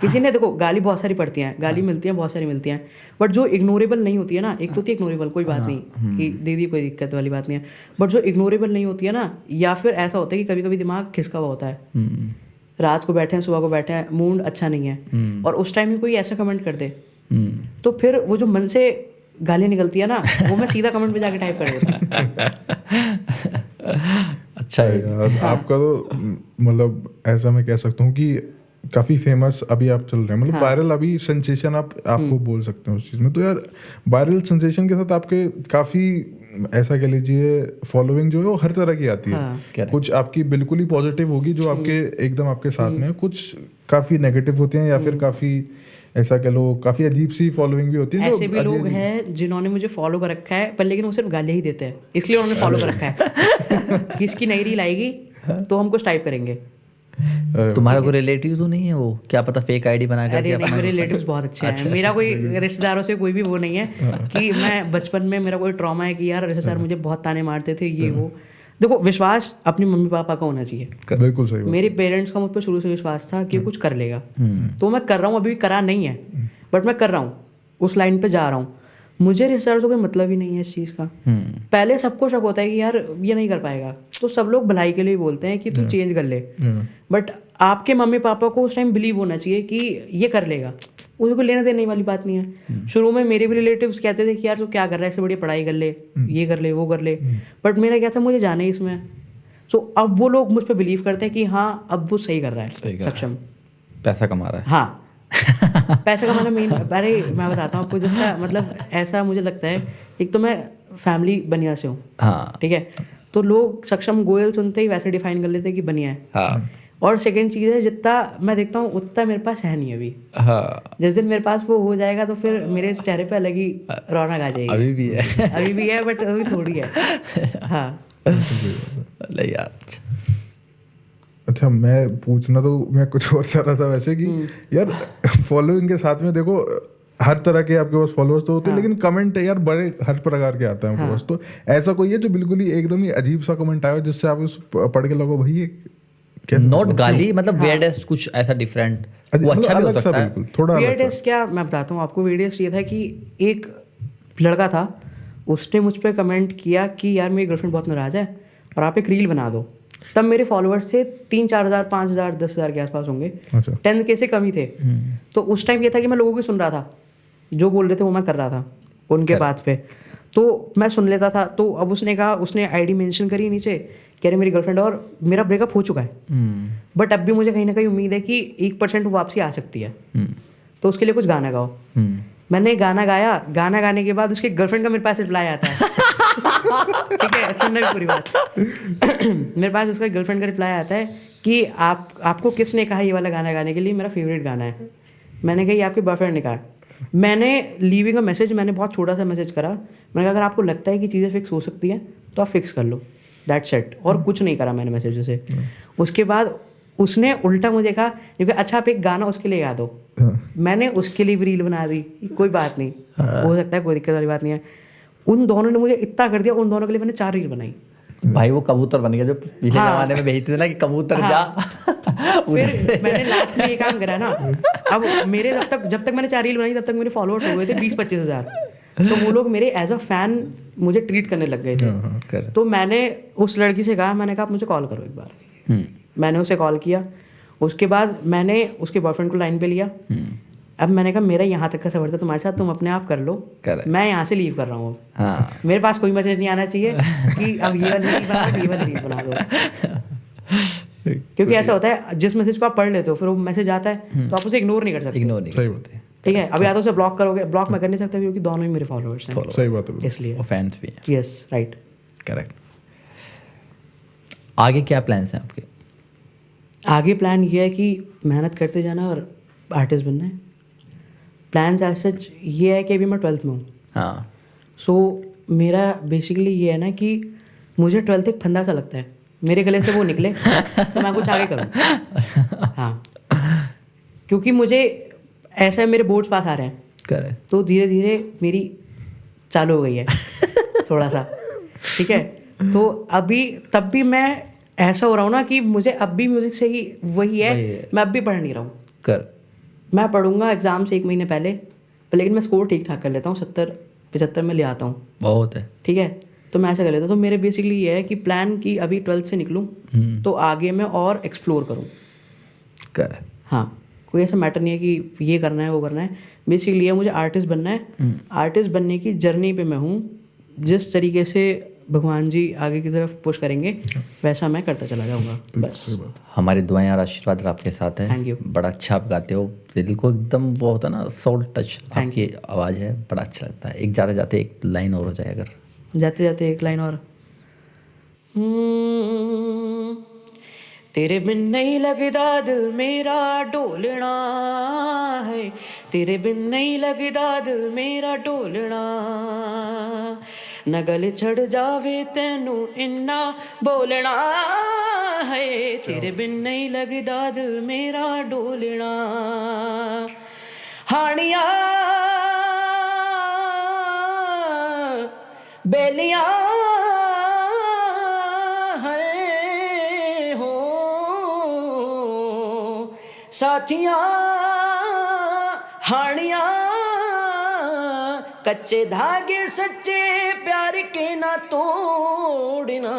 किसी ने देखो गाली बहुत सारी पड़ती हैं, गाली मिलती हैं, बहुत सारी मिलती हैं, बट जो इग्नोरेबल नहीं होती है ना, एक तो होती है इग्नोरेबल, कोई बात नहीं कि दीदी कोई दिक्कत वाली बात नहीं है, बट जो इग्नोरेबल नहीं होती है ना, या फिर ऐसा होता है कि कभी कभी दिमाग खिसका हुआ होता है, रात को बैठे हैं, सुबह को बैठे हैं, मूड अच्छा नहीं है, और उस टाइम में कोई ऐसा कमेंट कर दे, तो फिर वो जो मन से गालियाँ निकलती है ना, वो मैं सीधा कमेंट पे जाके टाइप कर देता। अच्छा है यार। आपका तो मतलब ऐसा मैं कह सकता हूँ कि काफ़ी फेमस अभी आप चल रहे हैं, मतलब वायरल अभी सेंसेशन आपको बोल सकते हैं उस चीज़ में। तो यार वायरल सेंसेशन के साथ आपके काफ़ी ऐसा कह लीजिए फॉलोइंग जो है वो हर तरह की आती है। कुछ आपकी बिल्कुल ही पॉजिटिव होगी जो आपके एकदम आपके साथ में है, कुछ काफ़ी नेगेटिव होती हैं, या फिर काफ़ी ऐसा कह लो काफ़ी अजीब सी फॉलोइंग भी होती है। ऐसे भी लोग हैं जिन्होंने मुझे फॉलो कर रखा है, पर लेकिन वो सिर्फ गालियाँ ही देते हैं, इसलिए उन्होंने फॉलो कर रखा है। किसकी नई रील आएगी तो हम कुछ टाइप करेंगे। तुम्हारा कोई रिलेटिव तो नहीं है वो, क्या पता फेक आईडी बना कर? अरे नहीं, मेरे रिलेटिव्स बहुत अच्छे हैं। मेरा कोई रिश्तेदारों से कोई भी वो नहीं है कि मैं बचपन में मेरा कोई ट्रॉमा है कि यार रिश्तेदार मुझे बहुत ताने मारते थे, ये वो देखो विश्वास अपने मम्मी पापा का होना चाहिए। बिल्कुल सही बात। मेरे पेरेंट्स का मुझ पर शुरू से विश्वास था कि कुछ कर लेगा, तो मैं कर रहा हूँ, अभी भी करा नहीं है बट मैं कर रहा हूँ, उस लाइन पे जा रहा हूँ। मुझे रिसर्च का कोई मतलब ही नहीं है इस चीज़ का। पहले सबको शक होता है कि यार ये नहीं कर पाएगा, तो सब लोग भलाई के लिए बोलते हैं कि तू चेंज कर ले, बट आपके मम्मी पापा को उस टाइम बिलीव होना चाहिए कि ये कर लेगा, उसको लेने देने वाली बात नहीं है। शुरू में मेरे भी रिलेटिव्स कहते थे कि यार तू क्या कर रहा है, इससे बढ़िया पढ़ाई कर ले, ये कर ले, वो कर ले, बट मेरा क्या था, मुझे जाना ही इसमें। सो अब वो लोग मुझ पर बिलीव करते हैं कि हाँ अब वो सही कर रहा है, सक्षम, पैसा कमा रहा है। हाँ पैसा कमाना मेन। अरे मैं बताता हूँ आपको, जितना मतलब ऐसा मुझे लगता है, एक तो मैं फैमिली बनिया से हूँ, हाँ ठीक है, तो लोग सक्षम गोयल सुनते ही वैसे डिफाइन कर लेते हैं कि बनिया है। हाँ और सेकंड चीज़ है, जितना मैं देखता हूँ उतना मेरे पास है नहीं अभी। हाँ, जिस दिन मेरे पास वो हो जाएगा तो फिर मेरे चेहरे पे अलग ही रौनक आ जाएगी। अभी भी है। अभी भी है बट अभी थोड़ी है। हाँ नहीं यार। अच्छा, मैं पूछना तो मैं कुछ और चाह रहा था वैसे कि यार फॉलोइंग के साथ में देखो हर तरह के आपके पास फॉलोअर्स तो होते हैं, लेकिन कमेंट यार बड़े हर प्रकार के आते हैं आपके पास। तो ऐसा कोई है जो बिल्कुल ही एकदम ही अजीब सा कमेंट आया हो जिससे आप उस पढ़ के लगो भाई ये कैसे, नॉट गाली, मतलब weirdest कुछ ऐसा डिफरेंट, वो अच्छा भी हो अलग सा सकता है। बिल्कुल थोड़ा अलग सा। वियर्डेस्ट क्या मैं बताता हूँ आपको, वियर्डेस्ट ये था कि एक लड़का था, उसने मुझ पर कमेंट किया कि यार मेरी गर्लफ्रेंड बहुत नाराज़ है और आप एक रील बना दो। तब मेरे फॉलोअर्स से 3-4 हज़ार, 5 हज़ार, 10 हज़ार के आसपास होंगे, अच्छा 10K से कम ही थे। तो उस टाइम ये था कि मैं लोगों की सुन रहा था, जो बोल रहे थे वो मैं कर रहा था उनके बात पे, तो मैं सुन लेता था। तो अब उसने कहा, उसने आईडी मेंशन करी नीचे कि अरे मेरी गर्लफ्रेंड और मेरा ब्रेकअप हो चुका है, बट अब भी मुझे कहीं ना कहीं उम्मीद है कि 1% वापसी आ सकती है, तो उसके लिए कुछ गाना गाओ। मैंने गाना गाया, गाना गाने के बाद उसकी गर्लफ्रेंड का मेरे पास रिप्लाई आता है ठीक है, सुनना भी पूरी बात मेरे पास उसका गर्लफ्रेंड का रिप्लाई आता है कि आपको किसने कहा ये वाला गाना गाने के लिए, मेरा फेवरेट गाना है। मैंने कहा ये आपके बॉयफ्रेंड ने कहा। मैंने लीविंग अ मैसेज, मैंने बहुत छोटा सा मैसेज करा, मैंने कहा अगर आपको लगता है कि चीज़ें फिक्स हो सकती हैं तो आप फिक्स कर लो, दैट्स इट। और कुछ नहीं करा मैंने मैसेज से। उसके बाद उसने उल्टा मुझे कहा क्योंकि अच्छा आप एक गाना उसके लिए गा दो। मैंने उसके लिए भी रील बना दी, कोई बात नहीं, हो सकता है, कोई दिक्कत वाली बात नहीं है। उन दोनों ने मुझे इतना कर दिया, उन दोनों के लिए मैंने 4 रील बनाई। भाई वो कबूतर बन गया जो पिछले जमाने में भेजते थे ना कि कबूतर जा। फिर मैंने लास्ट में ये काम करा ना, अब मेरे जब तक मैंने 4 रील बनाई तब तक मेरे फॉलोअर्स हो गए थे 20-25 हज़ार। तो वो लोग मेरे एज अ फैन मुझे ट्रीट करने लग गए थे। तो मैंने उस लड़की से कहा, मैंने कहा आप मुझे कॉल करो एक बार। मैंने उसे कॉल किया, उसके बाद मैंने उसके बॉयफ्रेंड को लाइन पे लिया। अब मैंने कहा मेरा यहाँ तक का सफर था तुम्हारे साथ, तुम अपने आप कर लो, मैं यहाँ से लीव कर रहा हूँ। हाँ। मेरे पास कोई मैसेज नहीं आना चाहिए कि अब ये वाली रील बना दो, ये वाली रील बना दो। क्योंकि ऐसा होता है जिस मैसेज को आप पढ़ लेते हो फिर वो मैसेज आता है तो आप उसे इग्नोर नहीं कर सकते। ठीक है, अभी या तो उसे ब्लॉक करोगे, ब्लॉक मैं कर नहीं सकता क्योंकि दोनों ही मेरे फॉलोअर्स हैं। सही बात है, इसलिए और फैंस भी हैं। Yes right, correct. आगे क्या प्लान्स हैं आपके? आगे प्लान ये है कि मेहनत करते जाना और आर्टिस्ट बनना है। प्लान एज सच ये है कि अभी मैं 12th में हूँ। हाँ। सो मेरा बेसिकली ये है ना कि मुझे 12th एक फंदा सा लगता है, मेरे गले से वो निकले तो मैं कुछ आगे करूँ। हाँ, क्योंकि मुझे ऐसा है, मेरे बोर्ड्स पास आ रहे हैं, करेक्ट, तो धीरे धीरे मेरी चालू हो गई है थोड़ा सा, ठीक है। तो अभी तब भी मैं ऐसा हो रहा हूँ ना कि मुझे अब भी म्यूज़िक से ही वही है, मैं अब भी पढ़ नहीं रहा हूँ। मैं पढ़ूंगा एग्ज़ाम से 1 महीने पहले, लेकिन मैं स्कोर ठीक ठाक कर लेता हूँ, 70-75 में ले आता हूँ, बहुत है, ठीक है। तो मैं ऐसा कर लेता हूँ। तो मेरे बेसिकली ये है कि प्लान कि अभी 12th से निकलूँ तो आगे मैं और एक्सप्लोर करूँ। करेक्ट। हाँ, कोई ऐसा मैटर नहीं है कि ये करना है वो करना है, बेसिकली ये मुझे आर्टिस्ट बनना है। आर्टिस्ट बनने की जर्नी पे मैं हूँ, जिस तरीके से भगवान जी आगे की तरफ पुश करेंगे वैसा मैं करता चला जाऊँगा, बस। हमारी दुआएं और आशीर्वाद आपके साथ है। Thank you. बड़ा अच्छा आप गाते हो, दिल को एकदम वो होता है ना, सॉफ्ट टच आपकी आवाज़ है, बड़ा अच्छा लगता है। एक जाते जाते एक लाइन और हो जाए, अगर जाते जाते एक लाइन और। तेरे बिन नहीं लगदा दिल मेरा डोलना है, तेरे बिन नहीं लगदा दिल मेरा डोलना, न गल छड़ जावे तेनू इन्ना बोलना है, तेरे बिन नहीं लगदा दिल मेरा डोलना। हानिया बेलियां साथियां हानियां कच्चे धागे सच्चे प्यार के ना तोड़ना,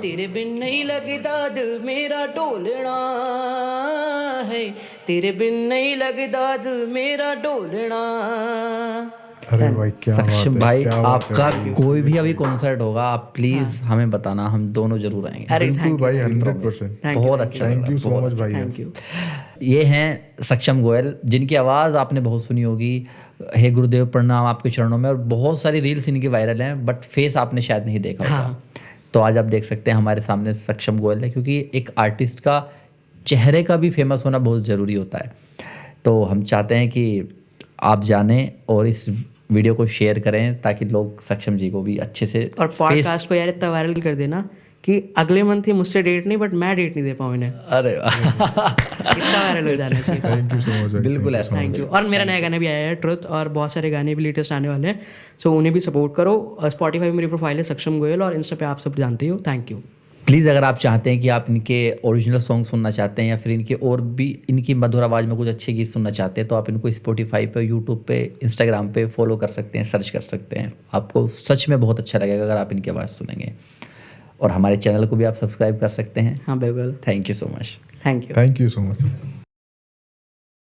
तेरे बिन नहीं लगदा दिल मेरा ढोलना है, तेरे बिन नहीं लगदा दिल मेरा ढोलना। अरे भाई क्या बात सक्षम है, भाई, क्या बात आपका है। कोई भी अभी कॉन्सर्ट होगा आप प्लीज हमें बताना, हम दोनों जरूर आएंगे। अरे बिल्कुल भाई 100%। बहुत अच्छा लग थैंक रहा यू है, सो मच भाई। Thank you. ये हैं सक्षम गोयल, जिनकी आवाज़ आपने बहुत सुनी होगी, हे गुरुदेव प्रणाम आपके चरणों में, और बहुत सारी रील्स इनकी वायरल हैं, बट फेस आपने शायद नहीं देखा होगा। तो आज आप देख सकते हैं हमारे सामने सक्षम गोयल है, क्योंकि एक आर्टिस्ट का चेहरे का भी फेमस होना बहुत ज़रूरी होता है। तो हम चाहते हैं कि आप जानें और इस वीडियो को शेयर करें ताकि लोग सक्षम जी को भी अच्छे से और पॉडकास्ट को यार इतना वायरल कर देना कि अगले मंथ ही मुझसे डेट नहीं बट मैं डेट नहीं दे पाऊँ इन्हें। अरे इतना वायरल हो जाना चाहिए। Thank you so much. बिल्कुल ऐसा। Thank you. और मेरा नया गाना भी आया है ट्रुथ, और बहुत सारे गाने भी लेटेस्ट आने वाले हैं, सो उन्हें भी सपोर्ट करो। स्पॉटिफाई में मेरी प्रोफाइल है सक्षम गोयल, और इंस्टा पे आप सब जानते हो। Thank you. प्लीज़ अगर आप चाहते हैं कि आप इनके ओरिजिनल सॉन्ग सुनना चाहते हैं या फिर इनके और भी इनकी मधुर आवाज़ में कुछ अच्छे गीत सुनना चाहते हैं, तो आप इनको स्पॉटिफाई पे, यूट्यूब पे, इंस्टाग्राम पे फॉलो कर सकते हैं, सर्च कर सकते हैं। आपको सच में बहुत अच्छा लगेगा अगर आप इनकी आवाज़ सुनेंगे। और हमारे चैनल को भी आप सब्सक्राइब कर सकते हैं। हाँ बिल्कुल। Thank you so much. Thank you. Thank you so much.